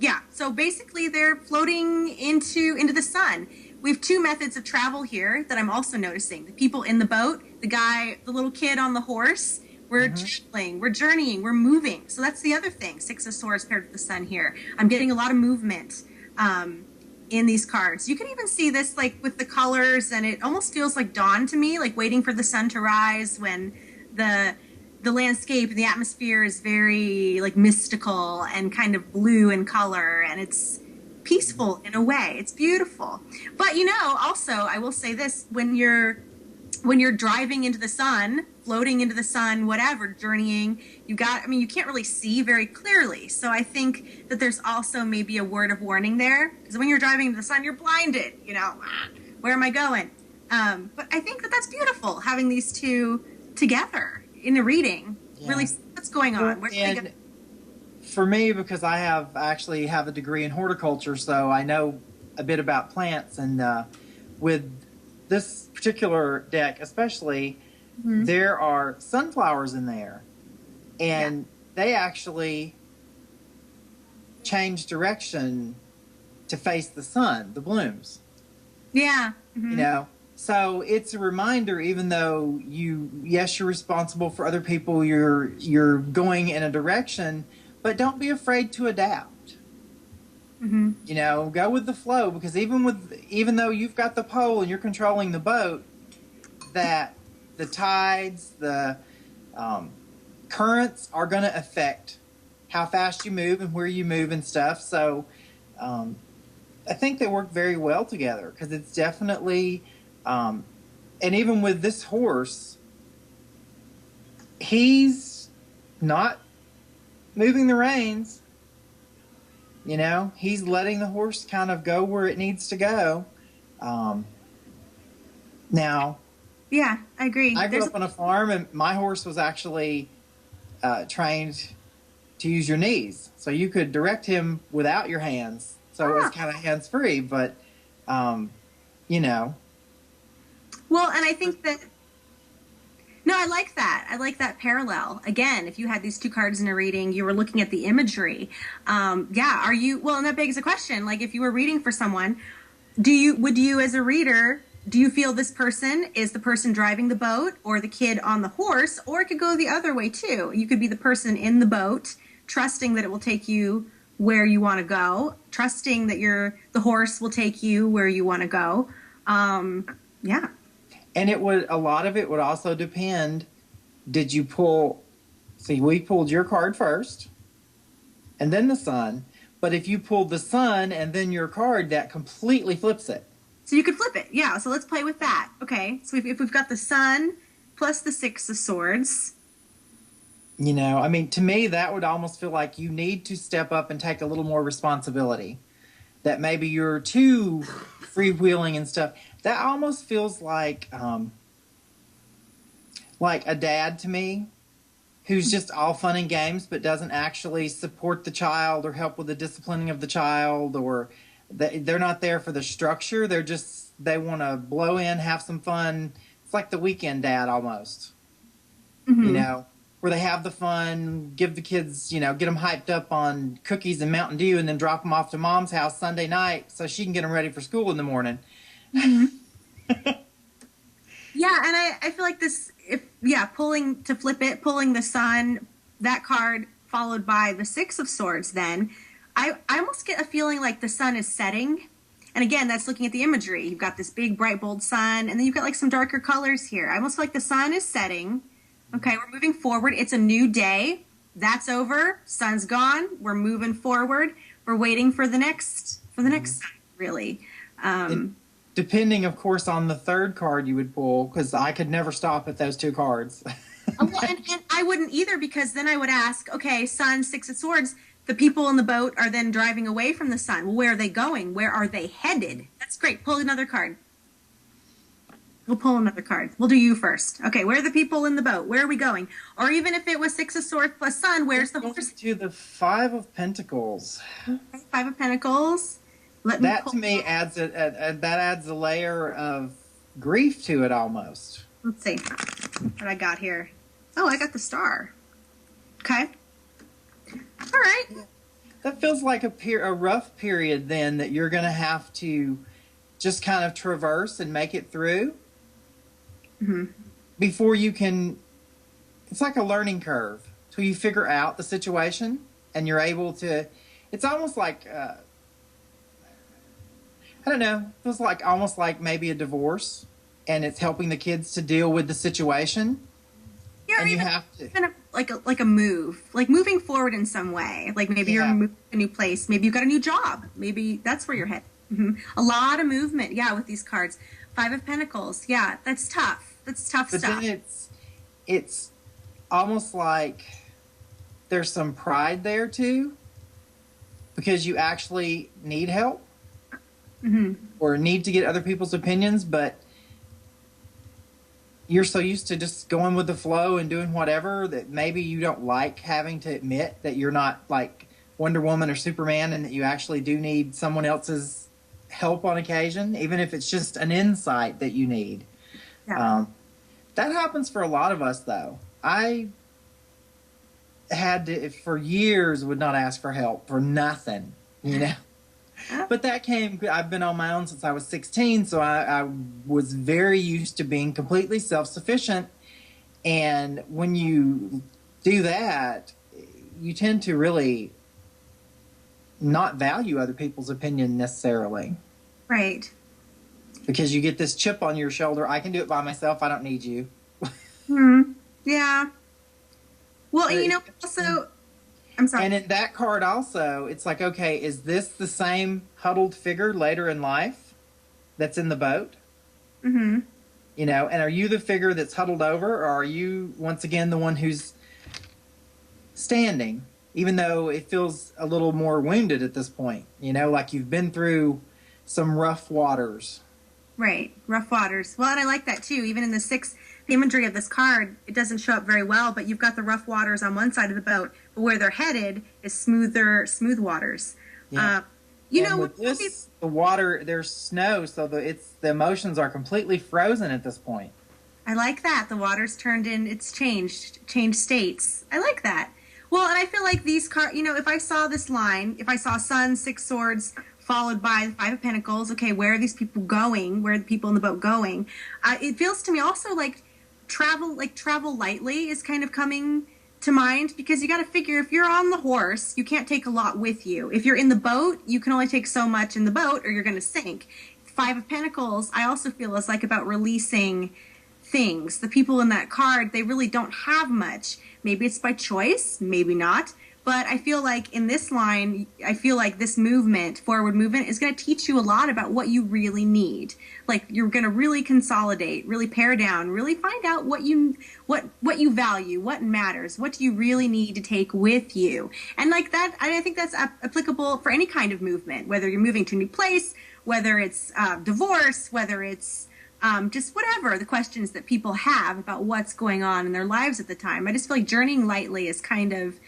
Yeah, so basically they're floating into the sun. We have two methods of travel here that I'm also noticing. The people in the boat, the little kid on the horse, we're traveling, we're journeying, we're moving. So that's the other thing, Six of Swords paired with the sun here. I'm getting a lot of movement in these cards. You can even see this like with the colors, and it almost feels like dawn to me, like waiting for the sun to rise when the landscape and the atmosphere is very like mystical and kind of blue in color, and it's peaceful in a way. It's beautiful. But also I will say this, when you're driving into the sun, floating into the sun, whatever, journeying, you can't really see very clearly. So I think that there's also maybe a word of warning there, because when you're driving into the sun, you're blinded, where am I going? But I think that that's beautiful, having these two together in a reading. Yeah. Really, what's going on? Where and go? For me, because I actually have a degree in horticulture, so I know a bit about plants, and with this particular deck especially, there are sunflowers in there, and they actually change direction to face the sun, the blooms. Yeah. So it's a reminder, even though you're responsible for other people, you're going in a direction, but don't be afraid to adapt. Go with the flow, because even though you've got the pole and you're controlling the boat, that the tides, the currents are going to affect how fast you move and where you move and stuff. So I think they work very well together, because it's definitely, and even with this horse, he's not moving the reins. He's letting the horse kind of go where it needs to go. Now, yeah, I agree. I grew up on a farm, and my horse was actually trained to use your knees, so you could direct him without your hands. So it was kind of hands-free, but Well, and I think that. No, I like that. I like that parallel. Again, if you had these two cards in a reading, you were looking at the imagery. Are you? Well, and that begs a question. Like, if you were reading for someone, would you, as a reader, do you feel this person is the person driving the boat, or the kid on the horse, or it could go the other way too? You could be the person in the boat, trusting that it will take you where you want to go, trusting that the horse will take you where you want to go. Yeah. And a lot of it would also depend, did you pull, see, we pulled your card first, and then the sun, but if you pulled the sun and then your card, that completely flips it. So you could flip it, yeah, so let's play with that. Okay, so if we've got the sun plus the Six of Swords. To me, that would almost feel like you need to step up and take a little more responsibility. That maybe you're too freewheeling and stuff. That almost feels like a dad to me, who's just all fun and games, but doesn't actually support the child or help with the disciplining of the child, or they're not there for the structure. They want to blow in, have some fun. It's like the weekend dad almost, where they have the fun, give the kids, get them hyped up on cookies and Mountain Dew, and then drop them off to mom's house Sunday night so she can get them ready for school in the morning. Yeah, and I feel like this, pulling the sun, that card followed by the Six of Swords, then I almost get a feeling like the sun is setting. And again, that's looking at the imagery. You've got this big, bright, bold sun, and then you've got like some darker colors here. I almost feel like the sun is setting. Okay, we're moving forward. It's a new day. That's over. Sun's gone. We're moving forward. We're waiting for the next sun, really. depending, of course, on the third card you would pull, because I could never stop at those two cards. Well, and I wouldn't either, because then I would ask, okay, Sun, Six of Swords, the people in the boat are then driving away from the sun. Well, where are they going? Where are they headed? That's great. Pull another card. We'll pull another card. We'll do you first. Okay, where are the people in the boat? Where are we going? Or even if it was Six of Swords plus Sun, where's the horse? To the Five of Pentacles. Okay, Five of Pentacles. That to me adds a layer of grief to it almost. Let's see what I got here. Oh, I got the Star. Okay. All right. That feels like a rough period then that you're going to have to just kind of traverse and make it through before you can. It's like a learning curve till you figure out the situation and you're able to. It's almost like I don't know. It feels like almost like maybe a divorce, and it's helping the kids to deal with the situation. Yeah, and you have to kind of like a move, like moving forward in some way. Like maybe you're moving to a new place. Maybe you've got a new job. Maybe that's where you're headed. A lot of movement. Yeah, with these cards. Five of Pentacles. Yeah, that's tough. That's tough but stuff. Then it's almost like there's some pride there too, because you actually need help or need to get other people's opinions, but you're so used to just going with the flow and doing whatever that maybe you don't like having to admit that you're not like Wonder Woman or Superman and that you actually do need someone else's help on occasion, even if it's just an insight that you need. Yeah. That happens for a lot of us, though. I had to, for years, would not ask for help for nothing, you know. But that came, I've been on my own since I was 16, so I was very used to being completely self-sufficient. And when you do that, you tend to really not value other people's opinion necessarily. Right. Because you get this chip on your shoulder. I can do it by myself. I don't need you. Yeah. Well, you know, also, I'm sorry. And in that card also, it's like, okay, is this the same huddled figure later in life that's in the boat? You know, and are you the figure that's huddled over, or are you, once again, the one who's standing, even though it feels a little more wounded at this point? You know, like you've been through some rough waters. Right. Rough waters. Well, and I like that, too. Even in the imagery of this card, it doesn't show up very well, but you've got the rough waters on one side of the boat, but where they're headed is smooth waters. Yeah. You and know, with this, the water, there's snow, so the emotions are completely frozen at this point. I like that. The water's turned in, it's changed states. I like that. Well, and I feel like these cards, you know, if I saw this line, if I saw Sun, Six Swords, followed by the Five of Pentacles, okay, where are these people going? Where are the people in the boat going? It feels to me also like travel lightly is kind of coming to mind, because you got to figure, if you're on the horse, you can't take a lot with you. If you're in the boat, you can only take so much in the boat or you're going to sink. Five of Pentacles, I also feel, is like about releasing things. The people in that card, they really don't have much. Maybe it's by choice, maybe not. But I feel like in this line, I feel like this movement, forward movement, is going to teach you a lot about what you really need. Like, you're going to really consolidate, really pare down, really find out what you value, what matters, what do you really need to take with you. And like that, I think that's applicable for any kind of movement, whether you're moving to a new place, whether it's divorce, whether it's just whatever the questions that people have about what's going on in their lives at the time. I just feel like journeying lightly is kind of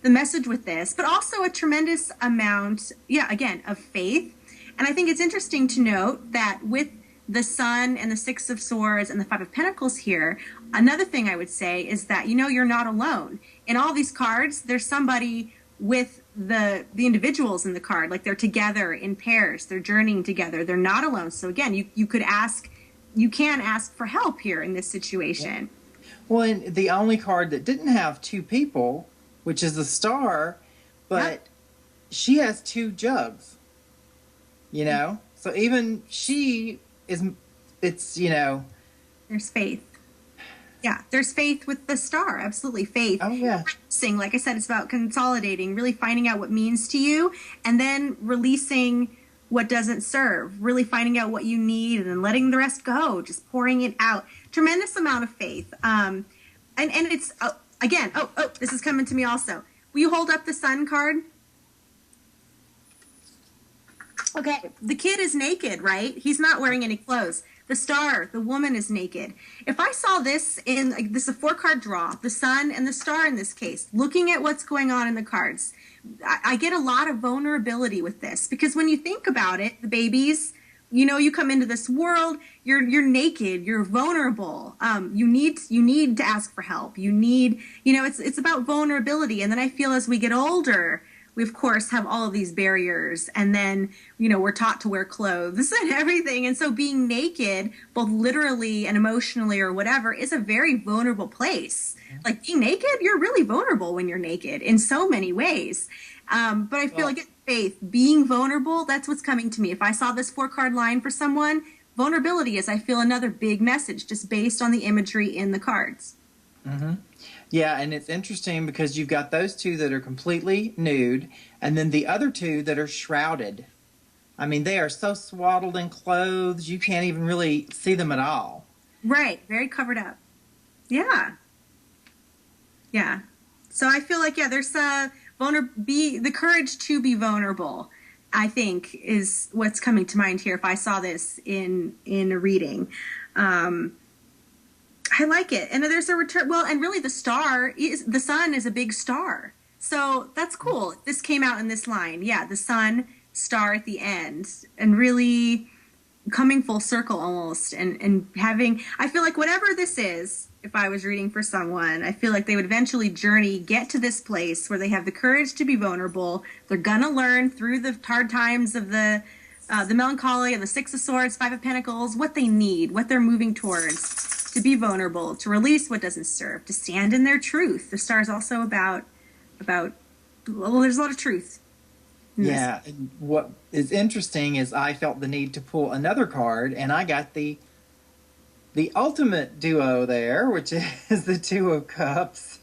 the message with this, but also a tremendous amount, again, of faith. And I think it's interesting to note that with the Sun and the Six of Swords and the Five of Pentacles here, another thing I would say is that, you know, you're not alone. In all these cards, there's somebody with the individuals in the card, like they're together in pairs, they're journeying together, they're not alone. So again, you can ask for help here in this situation. Well, and the only card that didn't have two people, which is the Star, but she has two jugs, you know? So even she it's, you know. There's faith. Yeah, there's faith with the Star, absolutely, faith. Oh, yeah. Like I said, it's about consolidating, really finding out what means to you, and then releasing what doesn't serve, really finding out what you need and then letting the rest go, just pouring it out. Tremendous amount of faith. And it's, again, this is coming to me also. Will you hold up the Sun card? Okay, the kid is naked, right? He's not wearing any clothes. The star, the woman, is naked. If I saw this in, like, this is a 4-card draw, the sun and the star in this case, looking at what's going on in the cards, I get a lot of vulnerability with this, because when you think about it, the babies, you know, you come into this world, you're naked, you're vulnerable. You need to ask for help. You need, you know, it's about vulnerability. And then I feel as we get older, we of course have all of these barriers, and then, you know, we're taught to wear clothes and everything. And so being naked, both literally and emotionally or whatever, is a very vulnerable place. Like, being naked, you're really vulnerable when you're naked in so many ways. But I feel like it's faith, being vulnerable, that's what's coming to me. If I saw this 4-card line for someone, vulnerability is, I feel, another big message just based on the imagery in the cards. Mm-hmm. Yeah, and it's interesting because you've got those two that are completely nude, and then the other two that are shrouded. I mean, they are so swaddled in clothes, you can't even really see them at all. Right, very covered up. Yeah. Yeah. So I feel like, yeah, there's the courage to be vulnerable, I think, is what's coming to mind here if I saw this in a reading. I like it. And there's a return. Well, and really the sun is a big star. So that's cool. This came out in this line. Yeah, the sun, star at the end, and really coming full circle almost, and having, I feel like whatever this is, if I was reading for someone, I feel like they would eventually get to this place where they have the courage to be vulnerable. They're gonna learn through the hard times of the melancholy and the 6 of Swords, 5 of Pentacles, what they need, what they're moving towards, to be vulnerable, to release what doesn't serve, to stand in their truth. The star is also about, well, there's a lot of truth. Yeah, and what is interesting is I felt the need to pull another card, and I got the ultimate duo there, which is the 2 of Cups.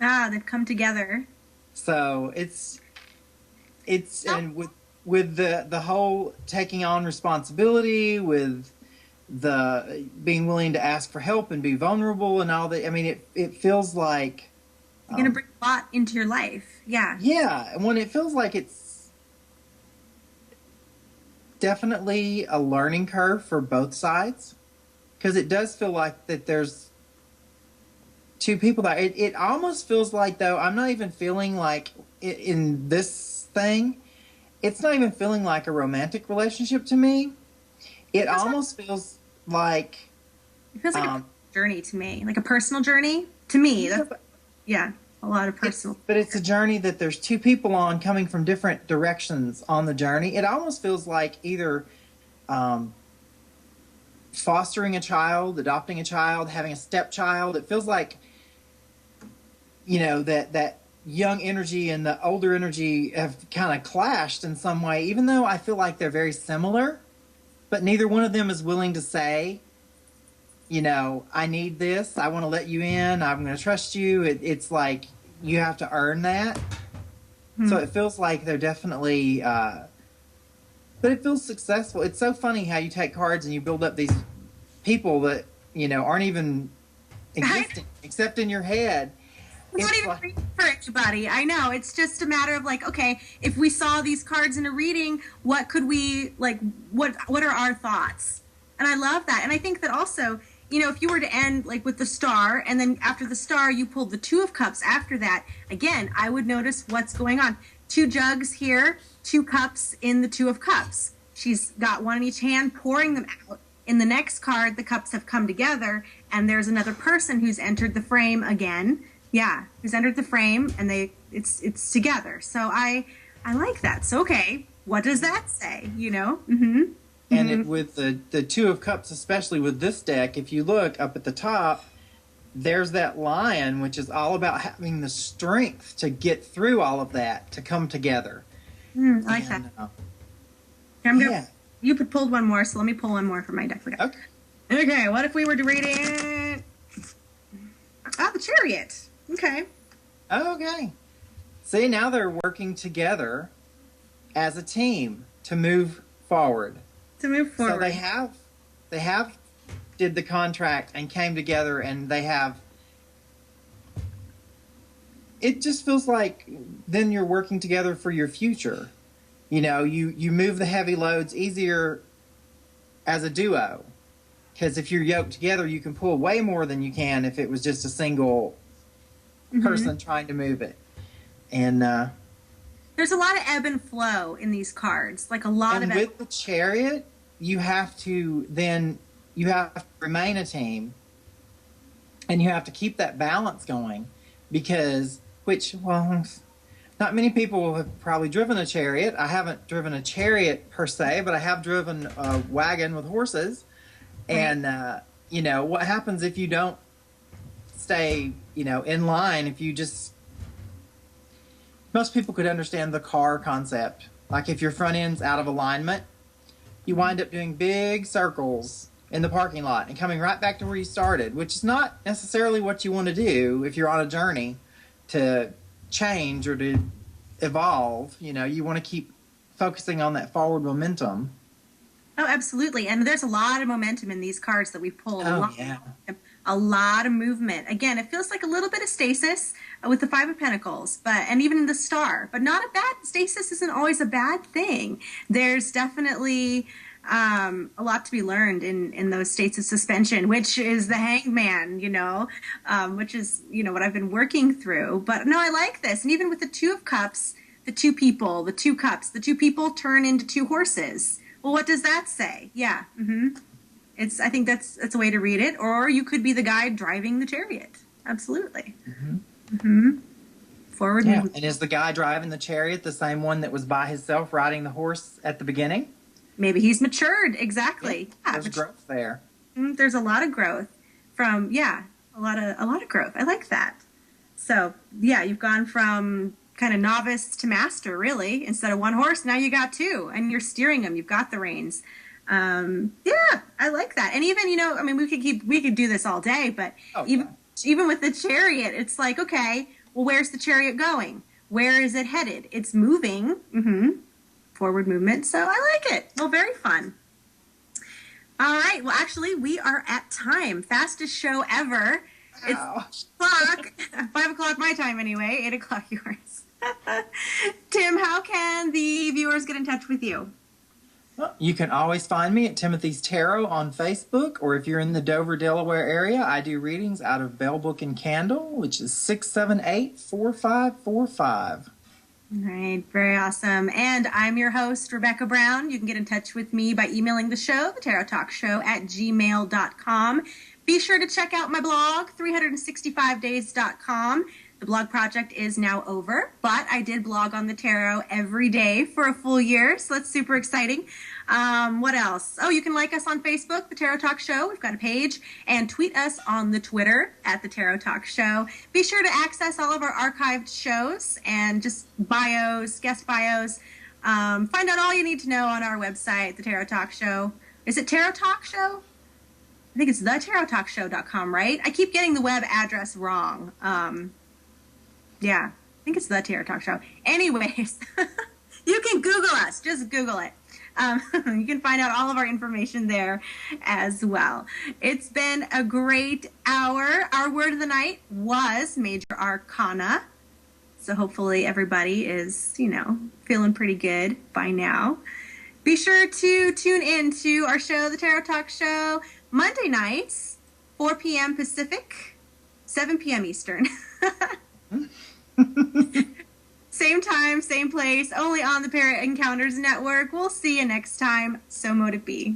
Ah, they've come together. So it's and with the whole taking on responsibility, with the being willing to ask for help and be vulnerable and all that. I mean, it feels like you're going to bring a lot into your life. Yeah. Yeah. And when it feels like it's definitely a learning curve for both sides, because it does feel like that there's 2 people there. It almost feels like, though, I'm not even feeling like in this thing, it's not even feeling like a romantic relationship to me. It almost feels like... It feels like a journey to me. Like a personal journey to me. That's, yeah, a lot of personal. But it's a journey that there's 2 people on coming from different directions on the journey. It almost feels like either fostering a child, adopting a child, having a stepchild. It feels like, you know, that young energy and the older energy have kind of clashed in some way, even though I feel like they're very similar. But neither one of them is willing to say, you know, I need this. I want to let you in. I'm going to trust you. It's like you have to earn that. So it feels like they're definitely, but it feels successful. It's so funny how you take cards and you build up these people that, you know, aren't even existing except in your head. It's not even reading for anybody. I know. It's just a matter of like, okay, if we saw these cards in a reading, what could we, like, what are our thoughts? And I love that. And I think that also, you know, if you were to end like with the star, and then after the star, you pulled the 2 of Cups after that, again, I would notice what's going on. 2 jugs here, 2 cups in the 2 of Cups. She's got one in each hand, pouring them out. In the next card, the cups have come together, and there's another person who's entered the frame again. Yeah, who's entered the frame, and it's together. So I like that. So, okay, what does that say, you know? Mm-hmm. And with the 2 of Cups, especially with this deck, if you look up at the top, there's that lion, which is all about having the strength to get through all of that, to come together. I like that. You pulled one more, so let me pull one more from my deck. Okay, what if we were to read it? The Chariot. Okay. Okay. See, now they're working together as a team to move forward. To move forward. So they have did the contract and came together, and they have. It just feels like then you're working together for your future. You know, you move the heavy loads easier as a duo, because if you're yoked together, you can pull way more than you can if it was just a single person trying to move it. And there's a lot of ebb and flow in these cards, like a lot and of. With the Chariot, you have to remain a team, and you have to keep that balance going, because not many people have probably driven a Chariot. I haven't driven a Chariot per se, but I have driven a wagon with horses. And, you know, what happens if you don't stay, you know, in line? If you just... Most people could understand the car concept. Like if your front end's out of alignment, you wind up doing big circles in the parking lot and coming right back to where you started, which is not necessarily what you want to do if you're on a journey to change or to evolve. You know, you want to keep focusing on that forward momentum. Oh, absolutely. And there's a lot of momentum in these cards that we pulled. A lot of movement. Again, it feels like a little bit of stasis with the Five of Pentacles, and even the Star, but not a bad... Stasis isn't always a bad thing. There's definitely a lot to be learned in those states of suspension, which is the Hangman, you know, which is, you know, what I've been working through. But no, I like this. And even with the Two of Cups, the two people, the two cups, the two people turn into two horses. Well, what does that say? Yeah. I think that's a way to read it. Or you could be the guy driving the chariot. Absolutely. Forward movement. And is the guy driving the chariot the same one that was by himself riding the horse at the beginning? Maybe he's matured. Exactly. Yeah, there's growth there. There's a lot of growth from, a lot of growth. I like that. So, yeah, you've gone from kind of novice to master, really. Instead of one horse, now you got two, and you're steering them. You've got the reins. Yeah, I like that. And even, you know, I mean, we could do this all day, but even with the chariot, it's like, okay, well, where's the chariot going? Where is it headed? It's moving. Forward movement. So I like it. Well, very fun. All right. Well, actually, we are at time. Fastest show ever. Wow. It's 5 o'clock my time anyway, 8 o'clock yours. Tim, how can the viewers get in touch with you? Well, you can always find me at Timothy's Tarot on Facebook, or if you're in the Dover, Delaware area, I do readings out of Bell Book and Candle, which is 678-4545. All right, very awesome. And I'm your host, Rebecca Brown. You can get in touch with me by emailing the show, the Tarot Talk Show @gmail.com. Be sure to check out my blog, 365days.com. The blog project is now over, but I did blog on the tarot every day for a full year, so that's super exciting. What else? Oh, you can like us on Facebook, The Tarot Talk Show. We've got a page. And tweet us on the Twitter @The Tarot Talk Show. Be sure to access all of our archived shows and just bios, guest bios. Find out all you need to know on our website, The Tarot Talk Show. Is it Tarot Talk Show? I think it's thetarottalkshow.com, right? I keep getting the web address wrong. Yeah, I think it's the Tarot Talk Show. Anyways, you can Google us. Just Google it. You can find out all of our information there as well. It's been a great hour. Our word of the night was Major Arcana. So hopefully everybody is, you know, feeling pretty good by now. Be sure to tune in to our show, The Tarot Talk Show, Monday nights, 4 p.m. Pacific, 7 p.m. Eastern. Same time, same place, only on the ParaEncounters Network. We'll see you next time. So mote it be.